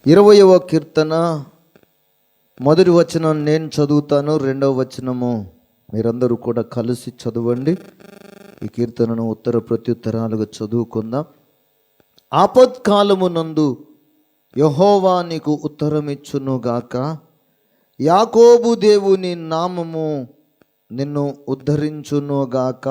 20వ కీర్తన మొదటి వచనం నేను చదువుతాను, 2వ వచనము మీరందరూ కూడా కలిసి చదవండి. ఈ కీర్తనను ఉత్తర ప్రత్యుత్తరాలుగా చదువుకుందాం. ఆపత్కాలమునందు యెహోవా నీకు ఉత్తరమిచ్చునుగాక. యాకోబు దేవుని నామము నిన్ను ఉద్ధరించునుగాక.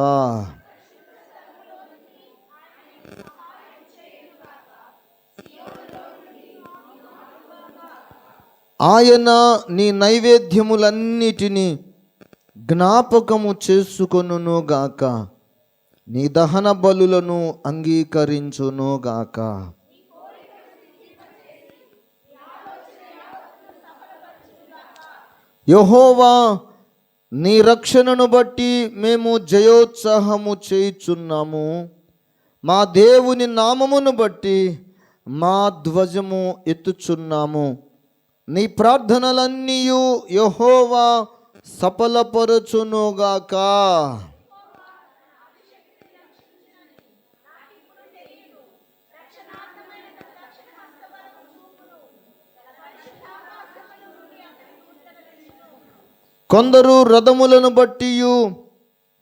ఆయన నీ నైవేద్యములన్నిటినీ జ్ఞాపకము చేసుకొనుగాక. నీ దహన బలులను అంగీకరించునుగాక. యెహోవా నీ రక్షణను బట్టి మేము జయోత్సాహము చేయుచున్నాము. మా దేవుని నామమును బట్టి మా ధ్వజము ఎత్తుచున్నాము. నీ ప్రార్థనలన్నీ యెహోవా సఫలపరచునుగాక. కొందరు రథములను బట్టియు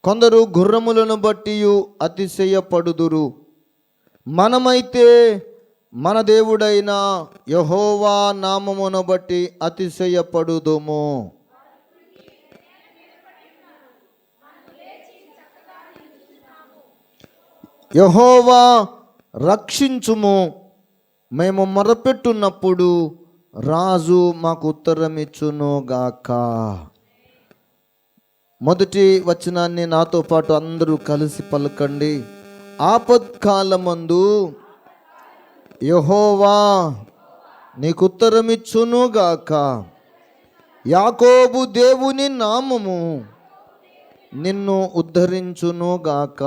కొందరు గుర్రములను బట్టియు అతిశయపడుదురు. మనమైతే మన దేవుడైన యెహోవా నామమును బట్టి అతిశయపడుదుము. యెహోవా రక్షించుము. మేము మొరపెట్టున్నప్పుడు రాజు మాకు ఉత్తరమిచ్చునుగాక. మొదటి వచనాన్ని నాతో పాటు అందరూ కలిసి పలకండి. ఆపత్కాలమందు యెహోవా నీకు ఉత్తరమిచ్చునుగాక. యాకోబు దేవుని నామము నిన్ను ఉద్ధరించునుగాక.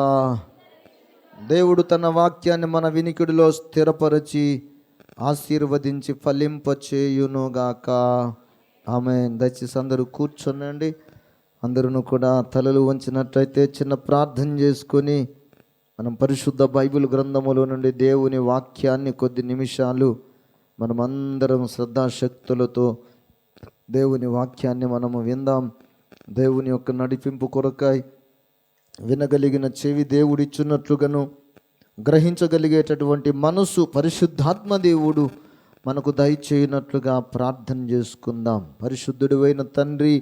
దేవుడు తన వాక్యాన్ని మన వినికిడిలో స్థిరపరచి ఆశీర్వదించి ఫలింపచేయునుగాక. ఆమేన్. దయచేసి అందరూ కూర్చోనండి. అందరూ కూడా తలలు వంచినట్లయితే చిన్న ప్రార్థన చేసుకొని మనం పరిశుద్ధ బైబిల్ గ్రంథములో నుండి దేవుని వాక్యాన్ని కొద్ది నిమిషాలు మనమందరం శ్రద్ధాశక్తులతో దేవుని వాక్యాన్ని మనము విందాం. దేవుని యొక్క నడిపింపు కొరకై వినగలిగిన చెవి దేవుడిచ్చున్నట్లుగాను గ్రహించగలిగేటటువంటి మనసు పరిశుద్ధాత్మ దేవుడు మనకు దయచేయనట్లుగా ప్రార్థన చేసుకుందాం. పరిశుద్ధుడైన తండ్రి,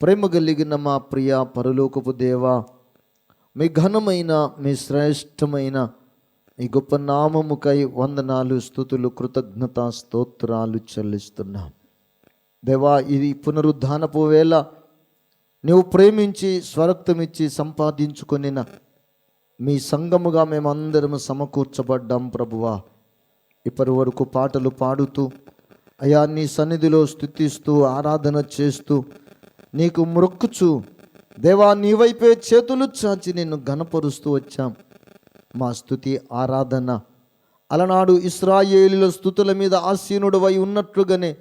ప్రేమ కలిగిన మా ప్రియ పరలోకపు దేవా, మీ ఘనమైన మీ శ్రేష్టమైన మీ గొప్ప నామముకై వందనాలు, స్తుతులు, కృతజ్ఞత స్తోత్రాలు చెల్లిస్తున్నాం. దేవా, ఇది పునరుద్ధానపు వేళ నీవు ప్రేమించి స్వరక్తమిచ్చి సంపాదించుకొనిన మీ సంఘముగా మేమందరం సమకూర్చబడ్డాం. ప్రభువా, ఇప్పటి వరకు పాటలు పాడుతూ అయా నీ సన్నిధిలో స్తుతిస్తూ ఆరాధన చేస్తూ నీకు మ్రొక్కుచు దేవా నీ వైపే చేతులు చాచి నిన్ను ఘనపరుస్తూ వచ్చాం. మా స్తుతి ఆరాధన అలనాడు ఇశ్రాయేలుల స్తుతుల మీద ఆసీనుడవై ఉన్నట్లుగానే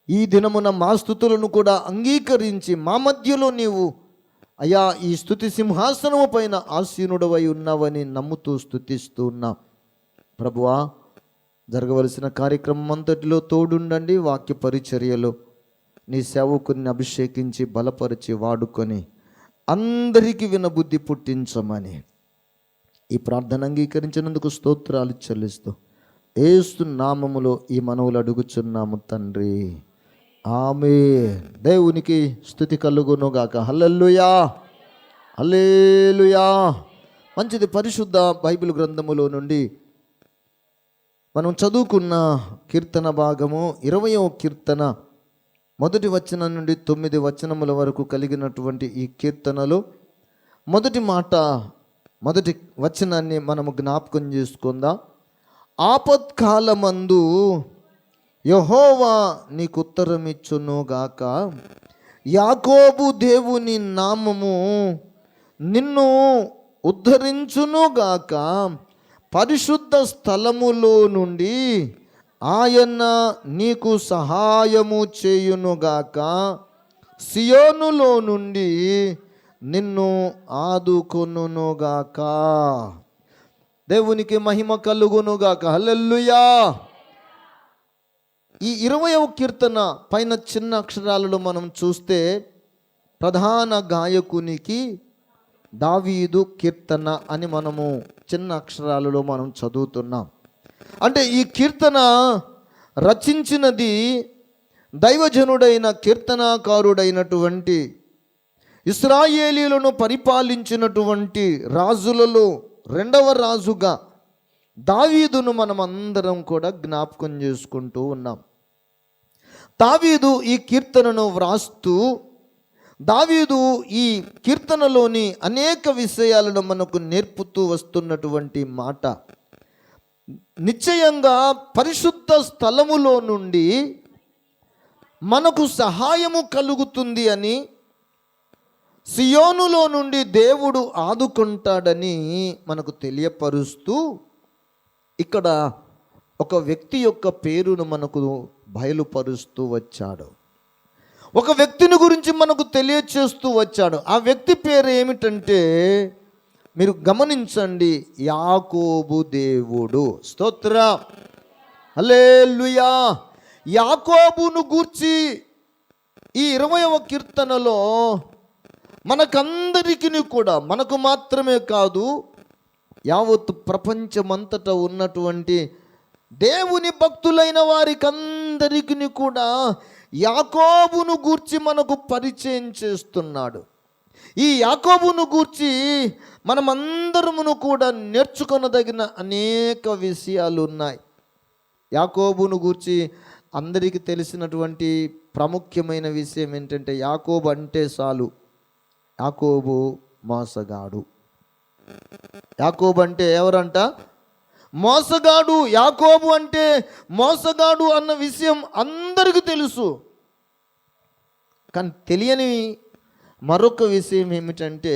ఈ దినమున మా స్తుతులను కూడా అంగీకరించి మా మధ్యలో నీవు అయా ఈ స్తుతి సింహాసనము పైన ఆసీనుడవై ఉన్నావని నమ్ముతూ స్తుతిస్తూ ఉన్నాం. ప్రభువా, జరగవలసిన కార్యక్రమం అంతటిలో తోడుండండి. వాక్య పరిచర్యలో నీ సేవకుని అభిషేకించి బలపరిచి వాడుకొని అందరికీ వినబుద్ధి పుట్టించమని ఈ ప్రార్థన అంగీకరించినందుకు స్తోత్రాలు చెల్లిస్తూ యేసు నామములో ఈ మనవులు అడుగుచున్నాము తండ్రి. ఆమేన్. దేవునికి స్తుతి కలుగునుగాక. హల్లెలూయా, హల్లెలూయా. మంచిది. పరిశుద్ధ బైబిల్ గ్రంథములో నుండి మనం చదువుకున్న కీర్తన భాగము 20వ కీర్తన మొదటి వచనం నుండి 9 వచనముల వరకు కలిగినటువంటి ఈ కీర్తనలో మొదటి మాట, మొదటి వచనాన్ని మనము జ్ఞాపకం చేసుకుందాం. ఆపత్కాలమందు యెహోవా నీకు ఉత్తరమిచ్చునుగాక. యాకోబు దేవుని నామము నిన్ను ఉద్ధరించునుగాక. పరిశుద్ధ స్థలములో నుండి ఆయన నీకు సహాయము చేయునుగాక. సియోనులో నుండి నిన్ను ఆదుకొనుగాక. దేవునికి మహిమ కలుగునుగాక. హల్లెలూయా. ఈ 20వ కీర్తన పైన చిన్న అక్షరాలలో మనం చూస్తే ప్రధాన గాయకునికి దావీదు కీర్తన అని మనము చిన్న అక్షరాలలో మనం చదువుతున్నాం. అంటే ఈ కీర్తన రచించినది దైవజనుడైన కీర్తనాకారుడైనటువంటి ఇశ్రాయేలీయులను పరిపాలించినటువంటి రాజులలో 2వ రాజుగా దావీదును మనం అందరం కూడా జ్ఞాపకం చేసుకుంటూ ఉన్నాం. దావీదు ఈ కీర్తనను వ్రాస్తూ దావీదు ఈ కీర్తనలోని అనేక విషయాలను మనకు నేర్పుతూ వస్తున్నటువంటి మాట, నిశ్చయంగా పరిశుద్ధ స్థలములో నుండి మనకు సహాయము కలుగుతుంది అని, సియోనులో నుండి దేవుడు ఆదుకుంటాడని మనకు తెలియపరుస్తూ ఇక్కడ ఒక వ్యక్తి యొక్క పేరును మనకు బయలుపరుస్తూ వచ్చాడు. ఒక వ్యక్తిని గురించి మనకు తెలియచేస్తూ వచ్చాడు. ఆ వ్యక్తి పేరు ఏమిటంటే, మీరు గమనించండి, యాకోబు దేవుడు. స్తోత్ర, హల్లెలూయా. యాకోబును గూర్చి ఈ 20వ కీర్తనలో మనకందరికీ కూడా, మనకు మాత్రమే కాదు, యావత్ ప్రపంచమంతటా ఉన్నటువంటి దేవుని భక్తులైన వారికందరికీ కూడా యాకోబును గూర్చి మనకు పరిచయం చేస్తున్నాడు. ఈ యాకోబును గూర్చి మనమందరమును కూడా నేర్చుకొనదగిన అనేక విషయాలు ఉన్నాయి. యాకోబును గూర్చి అందరికీ తెలిసినటువంటి ప్రాముఖ్యమైన విషయం ఏంటంటే, యాకోబు అంటే చాలు, యాకోబు మోసగాడు. యాకోబు అంటే ఎవరంట? మోసగాడు. యాకోబు అంటే మోసగాడు అన్న విషయం అందరికీ తెలుసు. కానీ తెలియని మరొక విషయం ఏమిటంటే,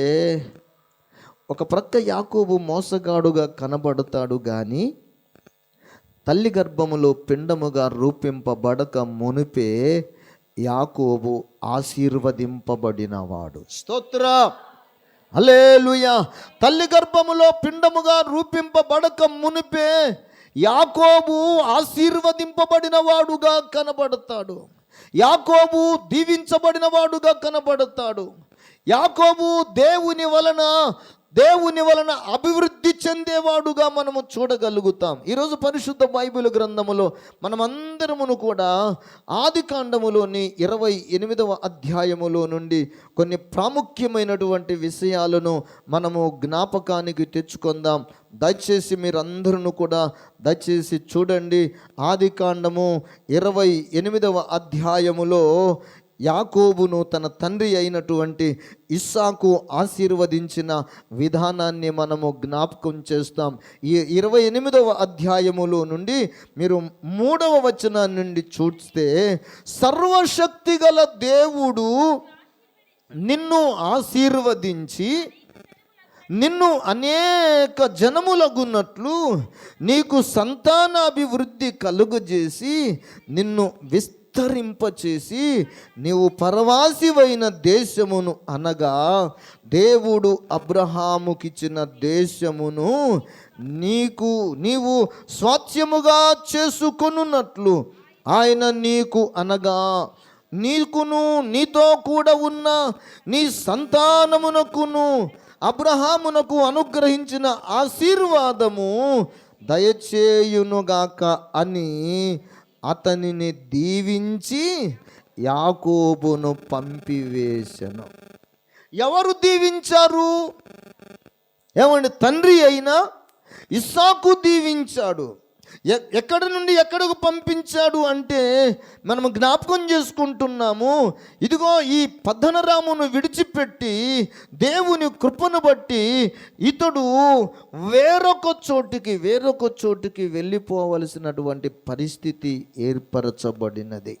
ఒక ప్రక్క యాకోబు మోసగాడుగా కనబడతాడు, కానీ తల్లి గర్భములో పిండముగా రూపింపబడక మునిపే యాకోబు ఆశీర్వదింపబడినవాడు. స్తోత్ర, హల్లెలూయా. తల్లి గర్భములో పిండముగా రూపింపబడక మునిపే యాకోబు ఆశీర్వదింపబడిన వాడుగా కనబడతాడు. యాకోబు దీవించబడిన వాడుగా కనబడతాడు. యాకోబు దేవుని వలన అభివృద్ధి చెందేవాడుగా మనము చూడగలుగుతాం. ఈరోజు పరిశుద్ధ బైబిల్ గ్రంథములో మనమందరమును కూడా ఆదికాండములోని 28వ అధ్యాయములో నుండి కొన్ని ప్రాముఖ్యమైనటువంటి విషయాలను మనము జ్ఞాపకానికి తెచ్చుకుందాం. దయచేసి మీరందరూ కూడా దయచేసి చూడండి. ఆదికాండము 28వ అధ్యాయములో యాకోబును తన తండ్రి అయినటువంటి ఇస్సాకు ఆశీర్వదించిన విధానాన్ని మనము జ్ఞాపకం చేస్తాం. ఈ 28వ అధ్యాయములో నుండి మీరు 3వ వచనం నుండి చూస్తే, సర్వశక్తి గల దేవుడు నిన్ను ఆశీర్వదించి నిన్ను అనేక జనములగున్నట్లు నీకు సంతానాభివృద్ధి కలుగజేసి నిన్ను విస్తరింపచేసి నీవు పరవాసివైన దేశమును, అనగా దేవుడు అబ్రహాముకిచ్చిన దేశమును నీవు స్వాస్థ్యముగా చేసుకొనున్నట్లు ఆయన నీకు, అనగా నీకును నీతో కూడా ఉన్న నీ సంతానమునకును అబ్రహామునకు అనుగ్రహించిన ఆశీర్వాదము దయచేయునుగాక అని అతనిని దీవించి యాకోబును పంపివేశను. ఎవరు దీవించారు? ఏమండి, తండ్రి అయినా ఇస్సాకు దీవించాడు. ఎక్కడి నుండి ఎక్కడకు పంపించాడు అంటే, మనము జ్ఞాపకం చేసుకుంటున్నాము, ఇదిగో ఈ పద్దనరామును విడిచిపెట్టి దేవుని కృపను బట్టి ఇతడు వేరొక చోటికి వెళ్ళిపోవలసినటువంటి పరిస్థితి ఏర్పరచబడినది.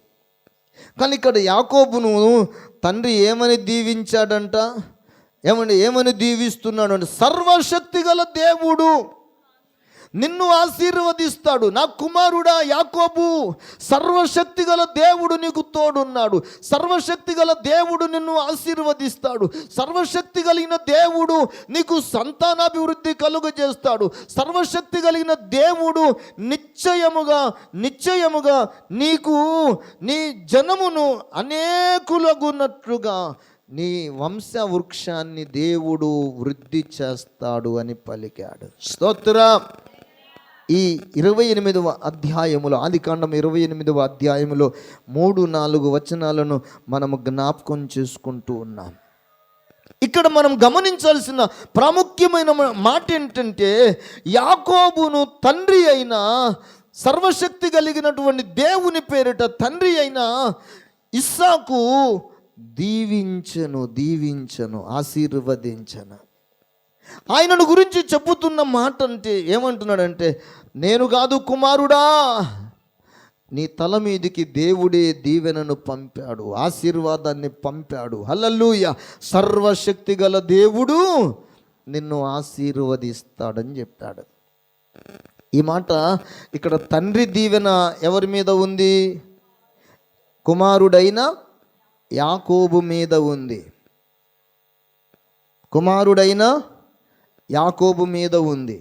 కానీ ఇక్కడ యాకోబును తండ్రి ఏమని దీవించాడంట? ఏమని దీవిస్తున్నాడు అంటే, సర్వశక్తి గల దేవుడు నిన్ను ఆశీర్వదిస్తాడు. నా కుమారుడా యాకోబు, సర్వశక్తి గల దేవుడు నీకు తోడున్నాడు. సర్వశక్తి గల దేవుడు నిన్ను ఆశీర్వదిస్తాడు. సర్వశక్తి కలిగిన దేవుడు నీకు సంతానాభివృద్ధి కలుగజేస్తాడు. సర్వశక్తి కలిగిన దేవుడు నిశ్చయముగా నీకు నీ జనమును అనేకులగున్నట్లుగా నీ వంశవృక్షాన్ని దేవుడు వృద్ధి చేస్తాడు అని పలికాడు. స్తోత్రం. ఈ 28వ అధ్యాయములో, ఆదికాండం 28వ అధ్యాయములో 3-4 వచనాలను మనము జ్ఞాపకం చేసుకుంటూ ఉన్నాం. ఇక్కడ మనం గమనించాల్సిన ప్రాముఖ్యమైన మాట ఏంటంటే, యాకోబును తండ్రి అయిన, సర్వశక్తి కలిగినటువంటి దేవుని పేరిట తండ్రి అయిన ఇస్సాకు దీవించను ఆశీర్వదించను. ఆయనను గురించి చెప్పుతున్న మాట అంటే ఏమంటున్నాడంటే, నేను కాదు కుమారుడా, నీ తల మీదికి దేవుడే దీవెనను పంపాడు, ఆశీర్వాదాన్ని పంపాడు. హల్లెలూయా. సర్వశక్తి గల దేవుడు నిన్ను ఆశీర్వదిస్తాడని చెప్పాడు. ఈ మాట ఇక్కడ తండ్రి దీవెన ఎవరి మీద ఉంది? కుమారుడైన యాకోబు మీద ఉంది. కుమారుడైన యాకోబు మీద ఉంది.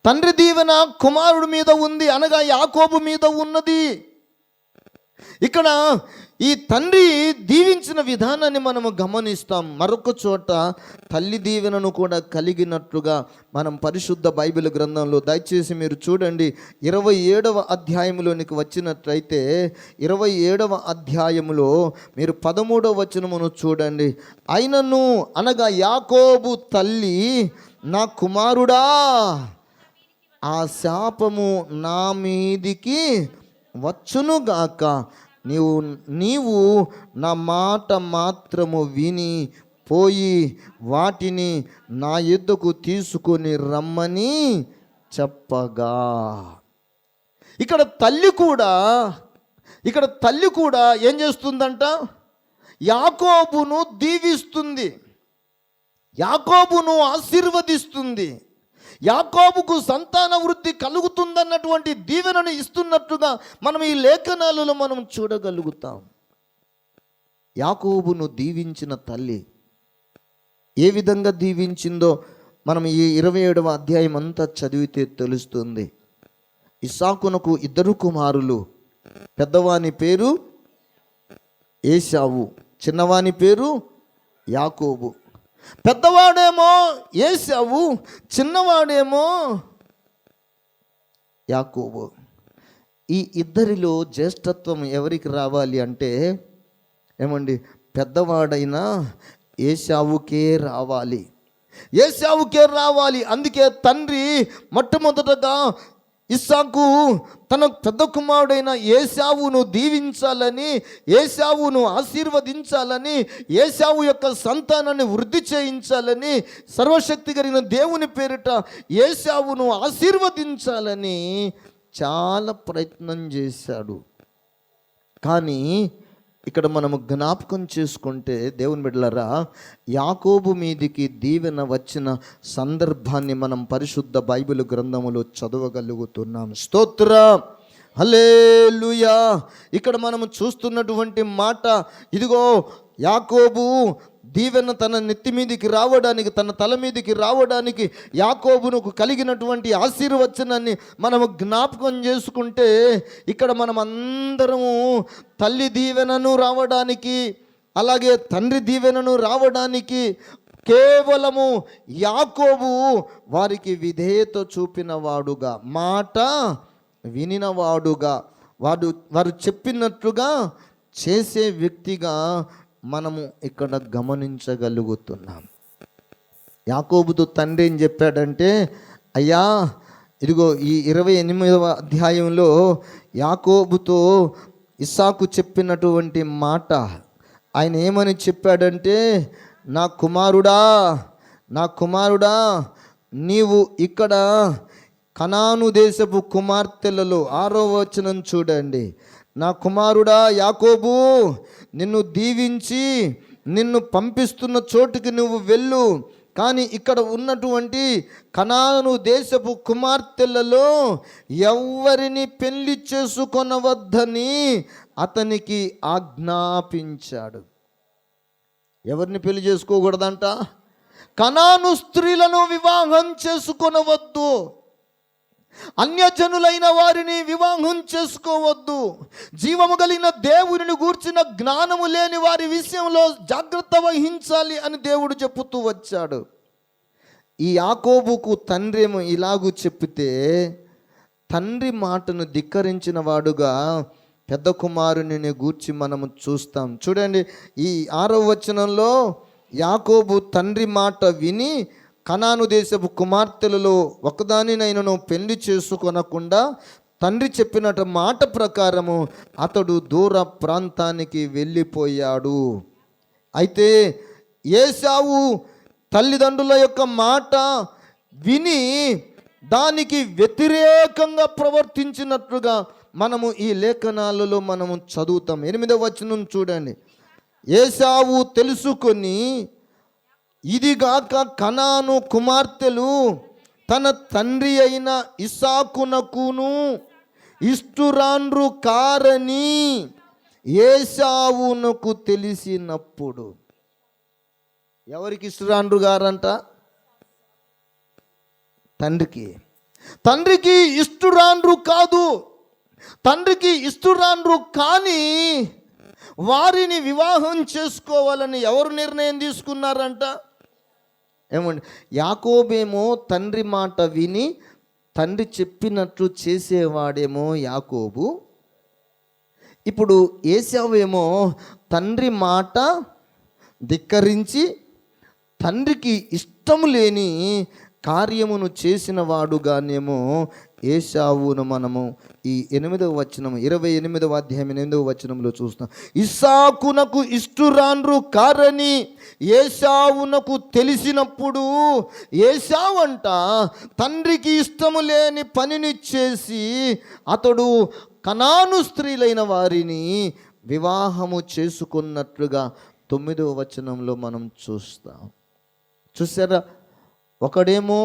తండ్రి దీవెన కుమారుడి మీద ఉంది, అనగా యాకోబు మీద ఉన్నది. ఇక్కడ ఈ తండ్రి దీవించిన విధానాన్ని మనము గమనిస్తాం. మరొక చోట తల్లి దీవెనను కూడా కలిగినట్లుగా మనం పరిశుద్ధ బైబిల్ గ్రంథంలో, దయచేసి మీరు చూడండి, 27వ అధ్యాయంలోనికి వచ్చినట్లయితే 27వ అధ్యాయములో మీరు 13వ వచనమును చూడండి. అయినను అనగా యాకోబు తల్లి, నా కుమారుడా, ఆ శాపము నా మీదికి వచ్చునుగాక, నీవు నా మాట మాత్రము విని పోయి వాటిని నా యొద్దకు తీసుకొని రమ్మని చెప్పగా. ఇక్కడ తల్లి కూడా ఏం చేస్తుందంట? యాకోబును దీవిస్తుంది, యాకోబును ఆశీర్వదిస్తుంది, యాకోబుకు సంతాన వృద్ధి కలుగుతుందన్నటువంటి దీవెనను ఇస్తున్నట్టుగా మనం ఈ లేఖనాలలో మనం చూడగలుగుతాం. యాకోబును దీవించిన తల్లి ఏ విధంగా దీవించిందో మనం ఈ 27వ అధ్యాయం అంతా చదివితే తెలుస్తుంది. ఇస్సాకునకు 2 కుమారులు. పెద్దవాని పేరు ఏశావు, చిన్నవాని పేరు యాకోబు. పెద్దవాడేమో ఏశావు, చిన్నవాడేమో యాకోబు. ఈ ఇద్దరిలో జ్యేష్ఠత్వం ఎవరికి రావాలి అంటే ఏమండి, పెద్దవాడైన ఏశావుకే రావాలి, ఏశావుకే రావాలి. అందుకే తండ్రి మొట్టమొదటగా ఇస్సాకు తన పెద్ద కుమారుడైన ఏశావును దీవించాలని, ఏశావును ఆశీర్వదించాలని, ఏశావు యొక్క సంతానాన్ని వృద్ధి చేయించాలని, సర్వశక్తి కలిగిన దేవుని పేరిట ఏశావును ఆశీర్వదించాలని చాలా ప్రయత్నం చేశాడు. కానీ ఇక్కడ మనము జ్ఞాపకం చేసుకుంటే దేవుని బిడ్డలారా, యాకోబు మీదికి దీవెన వచ్చిన సందర్భాన్ని మనం పరిశుద్ధ బైబిల్ గ్రంథములో చదవగలుగుతున్నాం. స్తోత్రం, హల్లెలూయా. ఇక్కడ మనము చూస్తున్నటువంటి మాట ఇదిగో, యాకోబు దీవెన తన నెత్తి మీదికి రావడానికి, తన తల మీదికి రావడానికి యాకోబునకు కలిగినటువంటి ఆశీర్వచనాన్ని మనము జ్ఞాపకం చేసుకుంటే, ఇక్కడ మనం అందరము తల్లి దీవెనను రావడానికి, అలాగే తండ్రి దీవెనను రావడానికి కేవలము యాకోబు వారికి విధేయత చూపినవాడుగా, మాట వినినవాడుగా, వారు చెప్పినట్లుగా చేసే వ్యక్తిగా మనము ఇక్కడ గమనించగలుగుతున్నాం. యాకోబుతో తండ్రి ఏం చెప్పాడంటే, అయ్యా ఇదిగో ఈ 28వ అధ్యాయంలో యాకోబుతో ఇస్సాకు చెప్పినటువంటి మాట, ఆయన ఏమని చెప్పాడంటే, నా కుమారుడా నీవు ఇక్కడ కనాను దేశపు కుమార్తెలలో 6వ వచనం చూడండి. నా కుమారుడా యాకోబు, నిన్ను దీవించి నిన్ను పంపిస్తున్న చోటుకి నువ్వు వెళ్ళు, కానీ ఇక్కడ ఉన్నటువంటి కనాను దేశపు కుమార్తెలలో ఎవరిని పెళ్లి చేసుకొనవద్దని అతనికి ఆజ్ఞాపించాడు. ఎవరిని పెళ్లి చేసుకోకూడదంట? కనాను స్త్రీలను వివాహం చేసుకొనవద్దు, అన్యజనులైన వారిని వివాహం చేసుకోవద్దు, జీవము కలిగిన దేవుని గూర్చిన జ్ఞానము లేని వారి విషయంలో జాగ్రత్త వహించాలి అని దేవుడు చెప్పుతూ వచ్చాడు. ఈ యాకోబుకు తండ్రి ఏమో ఇలాగూ చెప్పితే తండ్రి మాటను ధిక్కరించిన వాడుగా పెద్ద కుమారుని గూర్చి మనము చూస్తాం. చూడండి, ఈ 6వ వచనంలో యాకోబు తండ్రి మాట విని కనాను దేశపు కుమార్తెలలో ఒకదానినైనను పెళ్లి చేసుకొనకుండా తండ్రి చెప్పినట్టు మాట ప్రకారము అతడు దూర ప్రాంతానికి వెళ్ళిపోయాడు. అయితే ఏశావు తల్లిదండ్రుల యొక్క మాట విని దానికి వ్యతిరేకంగా ప్రవర్తించినట్లుగా మనము ఈ లేఖనాలలో మనము చదువుతాం. 8వ వచనం చూడండి. ఏశావు తెలుసుకొని, ఇదిగాక కనాను కుమార్తెలు తన తండ్రి అయిన ఇస్సాకునకును ఇష్టురాండ్రు కారని ఏశావునకు తెలిసినప్పుడు. ఎవరికి ఇష్టురాండ్రు గారంట? తండ్రికి ఇష్టురాండ్రు కాదు. తండ్రికి ఇష్టురాండ్రు కానీ వారిని వివాహం చేసుకోవాలని ఎవరు నిర్ణయం తీసుకున్నారంట? ఏమండి, యాకోబేమో తండ్రి మాట విని తండ్రి చెప్పినట్లు చేసేవాడేమో యాకోబు. ఇప్పుడు ఏశావేమో తండ్రి మాట ధిక్కరించి తండ్రికి ఇష్టము లేని కార్యమును చేసిన వాడుగానేమో ఏశావును మనము ఈ 8వ వచనం 28వ అధ్యాయం 8వ వచనంలో చూస్తాం. ఇస్సాకునకు ఇష్టురాండ్రు కారని ఏశావునకు తెలిసినప్పుడు ఏశావు అంట తండ్రికి ఇష్టము లేని పనిని చేసి అతడు కనాను స్త్రీలైన వారిని వివాహము చేసుకున్నట్లుగా 9వ వచనంలో మనం చూస్తాం. చూసారా, ఒకడేమో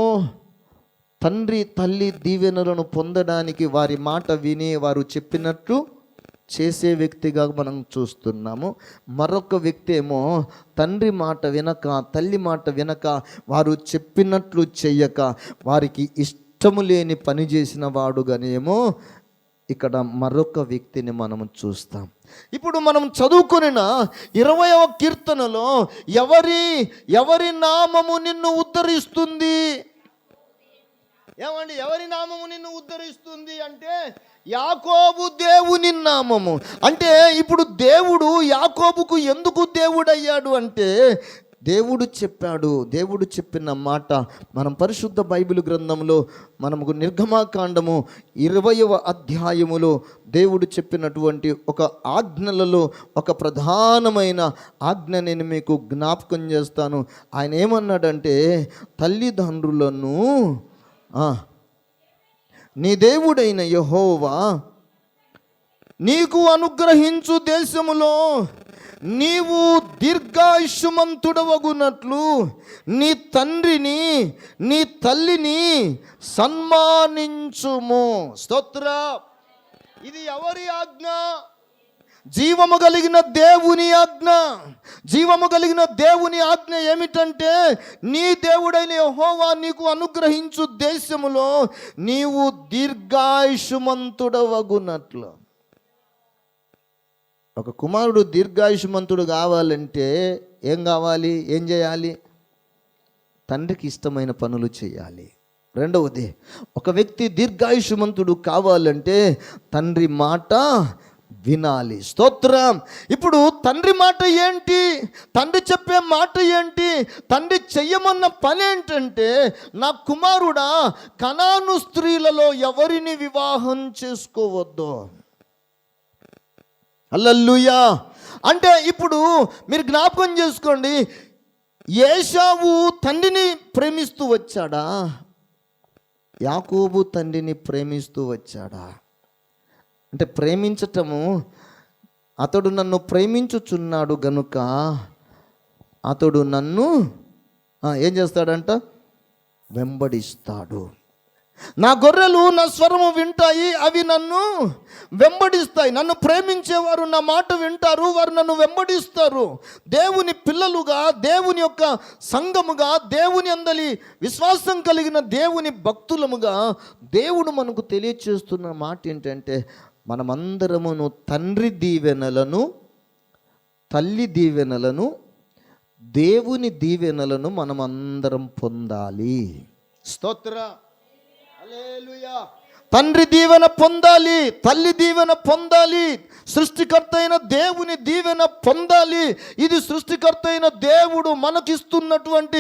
తండ్రి తల్లి దీవెనలను పొందడానికి వారి మాట విని వారు చెప్పినట్లు చేసే వ్యక్తిగా మనం చూస్తున్నాము. మరొక వ్యక్తి ఏమో తండ్రి మాట వినక తల్లి మాట వినక వారు చెప్పినట్లు చెయ్యక వారికి ఇష్టము లేని పని చేసిన వాడుగానేమో ఇక్కడ మరొక వ్యక్తిని మనం చూస్తాం. ఇప్పుడు మనం చదువుకున్న 20వ కీర్తనలో ఎవరి నామము నిన్ను ఉద్ధరిస్తుంది? ఏమండి, ఎవరి నామము నిన్ను ఉద్ధరిస్తుంది అంటే యాకోబు దేవుని నామము. అంటే ఇప్పుడు దేవుడు యాకోబుకు ఎందుకు దేవుడయ్యాడు అంటే దేవుడు చెప్పాడు. దేవుడు చెప్పిన మాట మనం పరిశుద్ధ బైబిల్ గ్రంథంలో మనకు నిర్గమాకాండము 20వ అధ్యాయములో దేవుడు చెప్పినటువంటి ఒక ఆజ్ఞలలో ఒక ప్రధానమైన ఆజ్ఞ నేను మీకు జ్ఞాపకం చేస్తాను. ఆయన ఏమన్నాడంటే, తల్లిదండ్రులను నీ దేవుడైన యెహోవా నీకు అనుగ్రహించు దేశములో నీవు దీర్ఘాయుష్మంతుడవగునట్లు నీ తండ్రిని నీ తల్లిని సన్మానించుము. స్తోత్ర. ఇది ఎవరి ఆజ్ఞ? జీవము కలిగిన దేవుని ఆజ్ఞ. జీవము కలిగిన దేవుని ఆజ్ఞ ఏమిటంటే, నీ దేవుడైన యెహోవా నీకు అనుగ్రహించు దేశములో నీవు దీర్ఘాయుష్మంతుడవగునట్లు. ఒక కుమారుడు దీర్ఘాయుష్మంతుడు కావాలంటే ఏం కావాలి? ఏం చేయాలి? తండ్రికి ఇష్టమైన పనులు చేయాలి. రెండవది, ఒక వ్యక్తి దీర్ఘాయుష్మంతుడు కావాలంటే తండ్రి మాట వినాలి. స్తోత్రం. ఇప్పుడు తండ్రి మాట ఏంటి? తండ్రి చెప్పే మాట ఏంటి? తండ్రి చెయ్యమన్న పని ఏంటంటే, నా కుమారుడా కనాను స్త్రీలలో ఎవరిని వివాహం చేసుకోవద్దు. హల్లెలూయా. అంటే ఇప్పుడు మీరు జ్ఞాపకం చేసుకోండి, ఏశావు తండ్రిని ప్రేమిస్తూ వచ్చాడా? యాకోబు తండ్రిని ప్రేమిస్తూ వచ్చాడా? అంటే ప్రేమించటము, అతడు నన్ను ప్రేమించుచున్నాడు గనుక అతడు నన్ను ఏం చేస్తాడంట? వెంబడిస్తాడు. నా గొర్రెలు నా స్వరము వింటాయి, అవి నన్ను వెంబడిస్తాయి. నన్ను ప్రేమించేవారు నా మాట వింటారు, వారు నన్ను వెంబడిస్తారు. దేవుని పిల్లలుగా, దేవుని యొక్క సంఘముగా, దేవుని అందలి విశ్వాసం కలిగిన దేవుని భక్తులముగా దేవుడు మనకు తెలియచేస్తున్న మాట ఏంటంటే, మనమందరమును తండ్రి దీవెనలను, తల్లి దీవెనలను, దేవుని దీవెనలను మనమందరం పొందాలి. స్తోత్ర. హల్లెలూయా. తండ్రి దీవెన పొందాలి, తల్లి దీవెన పొందాలి, సృష్టికర్త అయిన దేవుని దీవెన పొందాలి. ఇది సృష్టికర్త అయిన దేవుడు మనకిస్తున్నటువంటి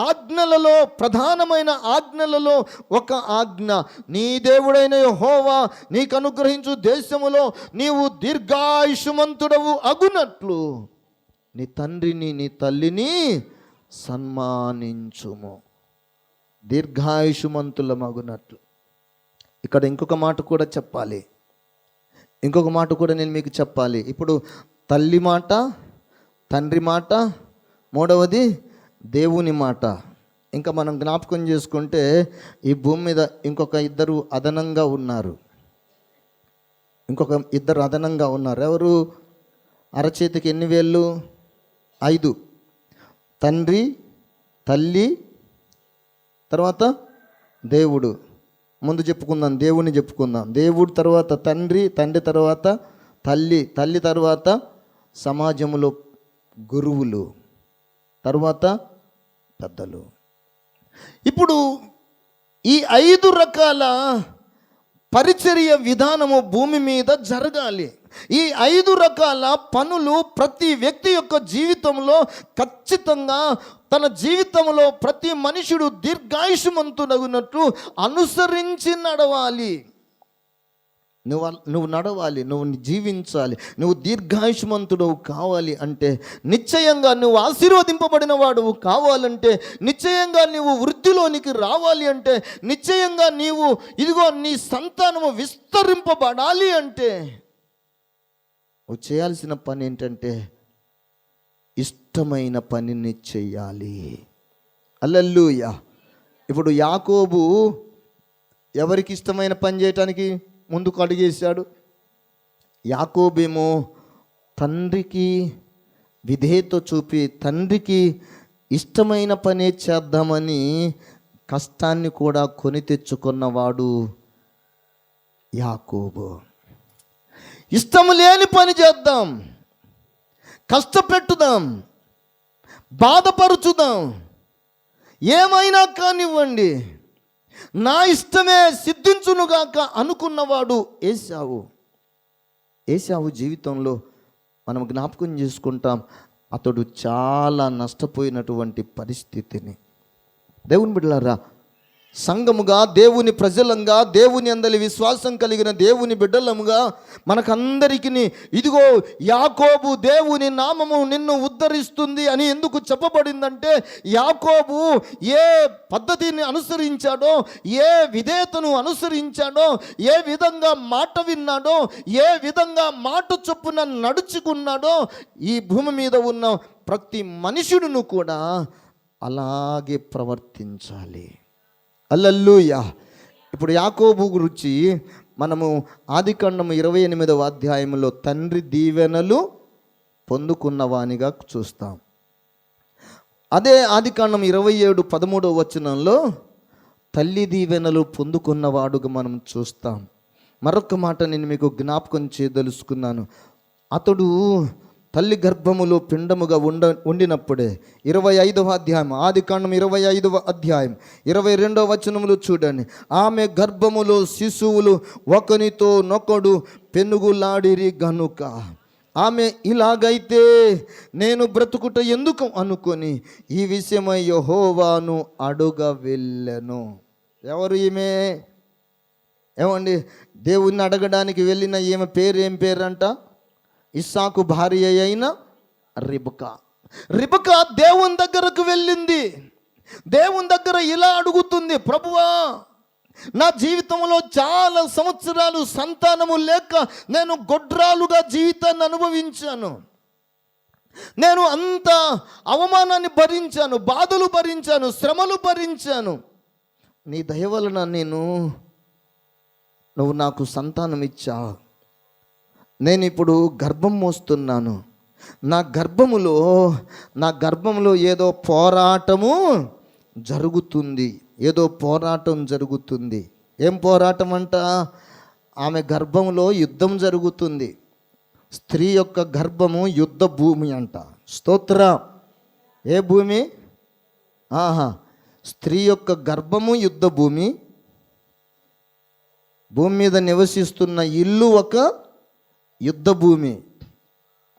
ఆజ్ఞలలో, ప్రధానమైన ఆజ్ఞలలో ఒక ఆజ్ఞ. నీ దేవుడైన యెహోవా నీకు అనుగ్రహించు దేశములో నీవు దీర్ఘాయుష్మంతుడవు అగునట్లు నీ తండ్రిని నీ తల్లిని సన్మానించుము. దీర్ఘాయుష్మంతులమగునట్లు. ఇక్కడ ఇంకొక మాట కూడా చెప్పాలి, ఇంకొక మాట కూడా నేను మీకు చెప్పాలి. ఇప్పుడు తల్లి మాట, తండ్రి మాట, మూడవది దేవుని మాట. ఇంకా మనం జ్ఞాపకం చేసుకుంటే ఈ భూమి మీద ఇంకొక ఇద్దరు అదనంగా ఉన్నారు. ఎవరు? అరచేతికి ఎన్ని వేళ్ళు? 5. తండ్రి, తల్లి, తర్వాత దేవుడు. ముందు చెప్పుకుందాం, దేవుని చెప్పుకుందాం. దేవుడు తర్వాత తండ్రి, తండ్రి తర్వాత తల్లి, తల్లి తర్వాత సమాజంలో గురువులు, తర్వాత పెద్దలు. ఇప్పుడు ఈ 5 రకాల పరిచర్య విధానము భూమి మీద జరగాలి. ఈ 5 రకాల పనులు ప్రతి వ్యక్తి యొక్క జీవితంలో ఖచ్చితంగా, తన జీవితంలో ప్రతి మనుషుడు దీర్ఘాయుష్మంతుడగునట్లు అనుసరించి నడవాలి. నువ్వు నడవాలి, నువ్వు జీవించాలి, నువ్వు దీర్ఘాయుష్మంతుడవు కావాలి అంటే, నిశ్చయంగా నువ్వు ఆశీర్వదింపబడిన వాడువు కావాలంటే, నిశ్చయంగా నీవు వృద్ధిలోనికి రావాలి అంటే, నిశ్చయంగా నీవు ఇదిగో నీ సంతానము విస్తరింపబడాలి అంటే, నువ్వు చేయాల్సిన పని ఏంటంటే ఇష్టమైన పనిని చెయ్యాలి. హల్లెలూయా. ఇప్పుడు యాకోబు ఎవరికి ఇష్టమైన పని చేయటానికి ముందుకు అడిగేశాడు? యాకోబేమో తండ్రికి విధేయత చూపి తండ్రికి ఇష్టమైన పనే చేద్దామని కష్టాన్ని కూడా కొని తెచ్చుకున్నవాడు యాకోబు. ఇష్టం లేని పని చేద్దాం, కష్టపెట్టుదాం, బాధపరుచుదాం, ఏమైనా కానివ్వండి, నా ఇష్టమే సిద్ధించునుగాక అనుకున్నవాడు ఏశావు. ఏశావు జీవితంలో మనం జ్ఞాపకం చేసుకుంటాం, అతడు చాలా నష్టపోయినటువంటి పరిస్థితిని. దేవుని బిడ్డలారా, సంఘముగా, దేవుని ప్రజలంగా, దేవుని అందలి విశ్వాసం కలిగిన దేవుని బిడ్డలముగా మనకందరికీ ఇదిగో యాకోబు దేవుని నామము నిన్ను ఉద్ధరిస్తుంది అని ఎందుకు చెప్పబడిందంటే, యాకోబు ఏ పద్ధతిని అనుసరించాడో, ఏ విధేయతను అనుసరించాడో, ఏ విధంగా మాట విన్నాడో, ఏ విధంగా మాట చొప్పున నడుచుకున్నాడో, ఈ భూమి మీద ఉన్న ప్రతి మనుషుడును కూడా అలాగే ప్రవర్తించాలి. హల్లెలూయా. ఇప్పుడు యాకోబు గురించి మనము ఆదికాండము 28వ అధ్యాయంలో తండ్రి దీవెనలు పొందుకున్నవానిగా చూస్తాం. అదే ఆదికాండం 27:13 వచనంలో తల్లి దీవెనలు పొందుకున్నవాడుగా మనం చూస్తాం. మరొక మాట నేను మీకు జ్ఞాపకం చేయదలుచుకున్నాను. అతడు తల్లి గర్భములో పిండముగా ఉండినప్పుడే 25వ అధ్యాయం, ఆదికాండం 25వ అధ్యాయం 22వ వచనములు చూడండి. ఆమె గర్భములో శిశువులు ఒకనితో నొకడు పెనుగులాడిరి గనుక ఆమె ఇలాగైతే నేను బ్రతుకుట ఎందుకు అనుకొని ఈ విషయమై యెహోవాను అడుగ వెళ్ళెను. ఎవరు ఈమె? ఏమండి, దేవుణ్ణి అడగడానికి వెళ్ళిన ఈమె పేరు ఏం పేరంట? ఇస్సాకు భార్య అయిన రిబకా. రిబకా దేవుని దగ్గరకు వెళ్ళింది. దేవుని దగ్గర ఇలా అడుగుతుంది, ప్రభువా, నా జీవితంలో చాలా సంవత్సరాలు సంతానము లేక నేను గొడ్రాలుగా జీవితాన్ని అనుభవించాను. నేను అంత అవమానాన్ని భరించాను, బాధలు భరించాను, శ్రమలు భరించాను. నీ దయ వలన నువ్వు నాకు సంతానం ఇచ్చావు. నేను ఇప్పుడు గర్భం మోస్తున్నాను. నా గర్భములో ఏదో పోరాటము జరుగుతుంది. ఏదో పోరాటం జరుగుతుంది. ఏం పోరాటం అంట? ఆమె గర్భంలో యుద్ధం జరుగుతుంది. స్త్రీ యొక్క గర్భము యుద్ధ భూమి అంట. స్తోత్ర. ఏ భూమి? స్త్రీ యొక్క గర్భము యుద్ధ భూమి. భూమి మీద నివసిస్తున్న ఇల్లు ఒక యుద్ధ భూమి.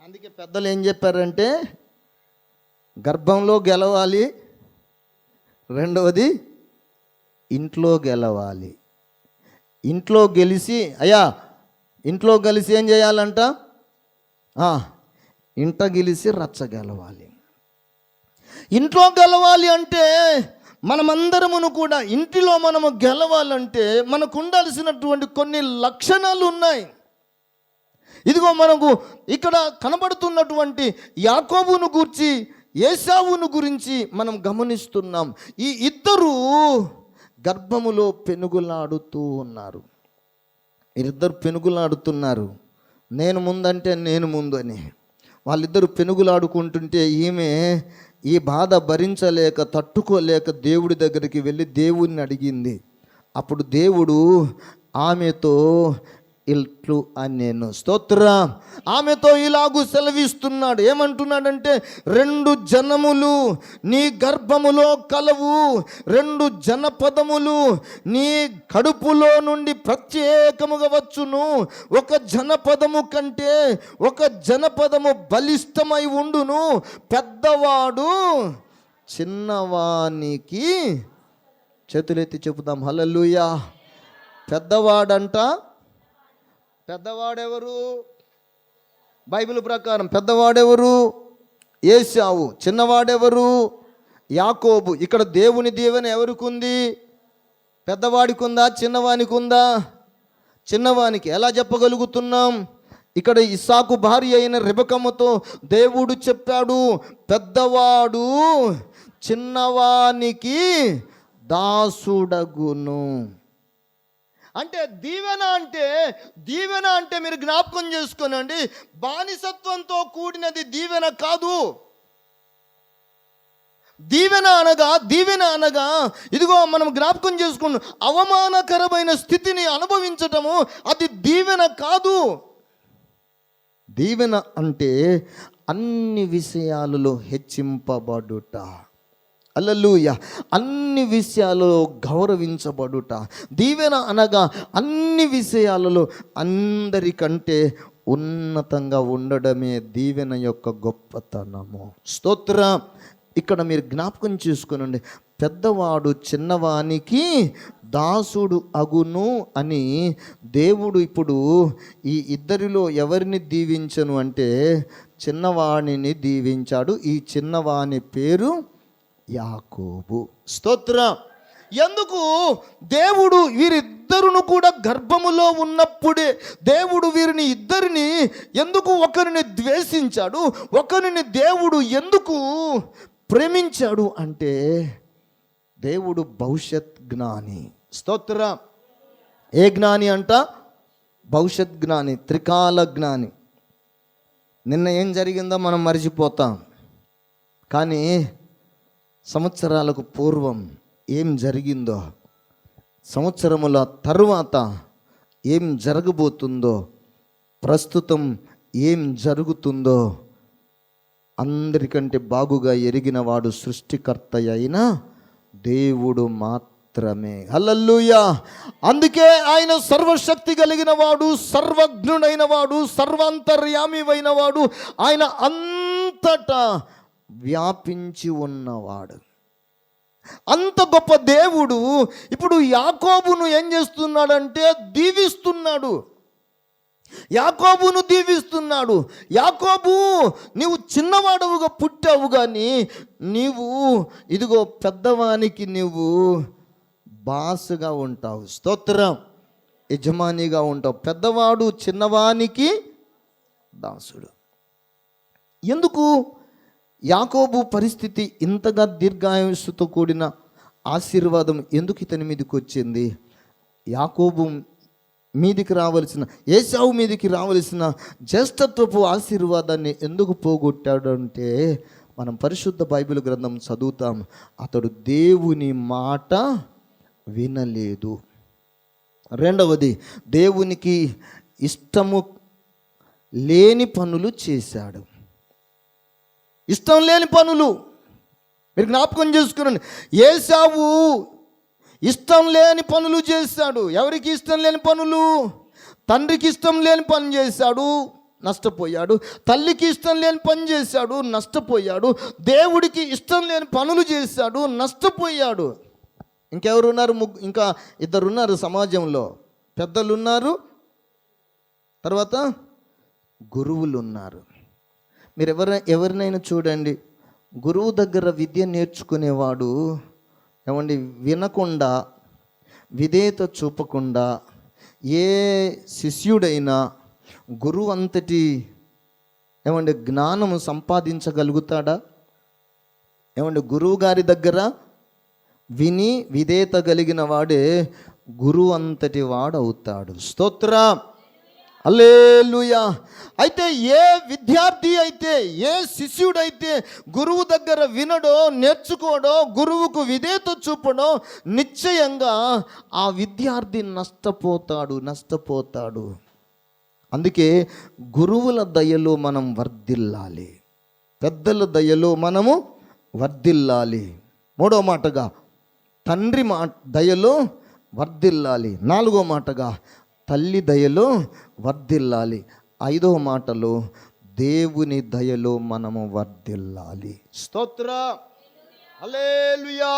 అందుకే పెద్దలు ఏం చెప్పారంటే, గర్భంలో గెలవాలి, రెండవది ఇంట్లో గెలవాలి. ఇంట్లో గెలిచి ఏం చేయాలంట? ఇంట గెలిచి రచ్చ గెలవాలి. ఇంట్లో గెలవాలి అంటే మనమందరమును కూడా ఇంటిలో మనము గెలవాలంటే మనకు ఉండాల్సినటువంటి కొన్ని లక్షణాలు ఉన్నాయి. ఇదిగో మనకు ఇక్కడ కనబడుతున్నటువంటి యాకోబును గూర్చి, ఏశావును గురించి మనం గమనిస్తున్నాం. ఈ ఇద్దరు గర్భములో పెనుగులాడుతూ ఉన్నారు. వీరిద్దరు పెనుగులాడుతున్నారు. నేను ముందంటే నేను ముందు అని. వాళ్ళిద్దరు పెనుగులాడుకుంటుంటే ఈమె ఈ బాధ భరించలేక, తట్టుకోలేక దేవుడి దగ్గరికి వెళ్ళి దేవుడిని అడిగింది. అప్పుడు దేవుడు ఆమెతో ఇట్లు అని నేను స్తోత్ర ఆమెతో ఇలాగూ సెలవిస్తున్నాడు. ఏమంటున్నాడంటే, 2 జనములు నీ గర్భములో కలవు, 2 జనపదములు నీ కడుపులో నుండి ప్రత్యేకముగా వచ్చును. ఒక జనపదము కంటే ఒక జనపదము బలిష్టమై ఉండును. పెద్దవాడు చిన్నవానికి, చేతులెత్తి చెబుదాం హల్లెలూయా. పెద్దవాడెవరు? బైబిల్ ప్రకారం పెద్దవాడెవరు? ఏశావు. చిన్నవాడెవరు? యాకోబు. ఇక్కడ దేవుని దీవెన ఎవరికి ఉంది? పెద్దవాడికి ఉందా, చిన్నవానికి ఉందా? చిన్నవానికి. ఎలా చెప్పగలుగుతున్నాం? ఇక్కడ ఇస్సాకు భార్య అయిన రెబెకమ్మతో దేవుడు చెప్పాడు, పెద్దవాడు చిన్నవానికి దాసుడగును. అంటే దీవెన అంటే మీరు జ్ఞాపకం చేసుకోనండి, బానిసత్వంతో కూడినది దీవెన కాదు. దీవెన అనగా ఇదిగో మనం జ్ఞాపకం చేసుకున్నాం, అవమానకరమైన స్థితిని అనుభవించటము అది దీవెన కాదు. దీవెన అంటే అన్ని విషయాలలో హెచ్చింపబడుట. హల్లెలూయా. అన్ని విషయాలలో గౌరవించబడుట. దీవెన అనగా అన్ని విషయాలలో అందరికంటే ఉన్నతంగా ఉండడమే దీవెన యొక్క గొప్పతనము. స్తోత్ర. ఇక్కడ మీరు జ్ఞాపకం చేసుకునండి, పెద్దవాడు చిన్నవానికి దాసుడు అగును అని దేవుడు ఇప్పుడు ఈ ఇద్దరిలో ఎవరిని దీవించను అంటే చిన్నవాణిని దీవించాడు. ఈ చిన్నవాని పేరు యాకోబు. స్తోత్రం. ఎందుకు? దేవుడు వీరిద్దరును కూడా గర్భములో ఉన్నప్పుడే దేవుడు వీరిని ఇద్దరిని ఎందుకు ఒకరిని ద్వేషించాడు, ఒకరిని దేవుడు ఎందుకు ప్రేమించాడు అంటే దేవుడు భవిష్యత్ జ్ఞాని. స్తోత్రం. ఏ జ్ఞాని అంట? భవిష్యత్ జ్ఞాని, త్రికాల జ్ఞాని. నిన్న ఏం జరిగిందో మనం మర్చిపోతాం, కానీ సంవత్సరాలకు పూర్వం ఏం జరిగిందో, సంవత్సరముల తరువాత ఏం జరగబోతుందో, ప్రస్తుతం ఏం జరుగుతుందో అందరికంటే బాగుగా ఎరిగిన వాడు సృష్టికర్త అయిన దేవుడు మాత్రమే. హల్లెలూయా. అందుకే ఆయన సర్వశక్తి కలిగిన వాడు, సర్వజ్ఞుడైన వాడు, సర్వాంతర్యామి అయిన వాడు, ఆయన అంతటా వ్యాపించి ఉన్నవాడు. అంత గొప్ప దేవుడు ఇప్పుడు యాకోబును ఏం చేస్తున్నాడంటే దీవిస్తున్నాడు. యాకోబు, నీవు చిన్నవాడవుగా పుట్టావు, కానీ నీవు ఇదిగో పెద్దవానికి నీవు బాసుగా ఉంటావు. స్తోత్రం. యజమానిగా ఉంటావు. పెద్దవాడు చిన్నవానికి దాసుడు. ఎందుకు యాకోబు పరిస్థితి ఇంతగా దీర్ఘాయుస్సుతో కూడిన ఆశీర్వాదం ఎందుకు ఇతని మీదకి వచ్చింది? యాకోబు మీదికి రావలసిన, ఏశావు మీదికి రావలసిన జ్యేష్ఠత్వపు ఆశీర్వాదాన్ని ఎందుకు పోగొట్టాడు అంటే, మనం పరిశుద్ధ బైబిల్ గ్రంథం చదువుతాం. అతడు దేవుని మాట వినలేదు. రెండవది, దేవునికి ఇష్టము లేని పనులు చేశాడు. ఇష్టం లేని పనులు మీరు జ్ఞాపకం చేసుకురండి. ఏశావు ఇష్టం లేని పనులు చేశాడు. ఎవరికి ఇష్టం లేని పనులు? తండ్రికి ఇష్టం లేని పని చేశాడు, నష్టపోయాడు. తల్లికి ఇష్టం లేని పని చేశాడు, నష్టపోయాడు. దేవుడికి ఇష్టం లేని పనులు చేశాడు, నష్టపోయాడు. ఇంకెవరున్నారు? ఇంకా ఇద్దరున్నారు సమాజంలో. పెద్దలు ఉన్నారు, తర్వాత గురువులు ఉన్నారు. మీరు ఎవరినైనా చూడండి, గురువు దగ్గర విద్య నేర్చుకునేవాడు ఏమండి వినకుండా, విధేయత చూపకుండా ఏ శిష్యుడైనా గురువు అంతటి ఏమండి జ్ఞానము సంపాదించగలుగుతాడా? ఏమండి గురువు గారి దగ్గర విని విధేయత కలిగిన వాడే గురువు అంతటి వాడు అవుతాడు. స్తోత్రం, హల్లెలూయా. అయితే ఏ విద్యార్థి అయితే, ఏ శిష్యుడైతే గురువు దగ్గర వినడో, నేర్చుకోడో, గురువుకు విధేయత చూపడో, నిశ్చయంగా ఆ విద్యార్థి నష్టపోతాడు. అందుకే గురువుల దయలో మనం వర్ధిల్లాలి, పెద్దల దయలో మనము వర్ధిల్లాలి. మూడో మాటగా తండ్రి దయలో వర్ధిల్లాలి. నాలుగో మాటగా తల్లి దయలో వర్ధిల్లాలి. ఐదో మాటలో దేవుని దయలో మనము వర్ధిల్లాలి. స్తోత్రం, హల్లెలూయా.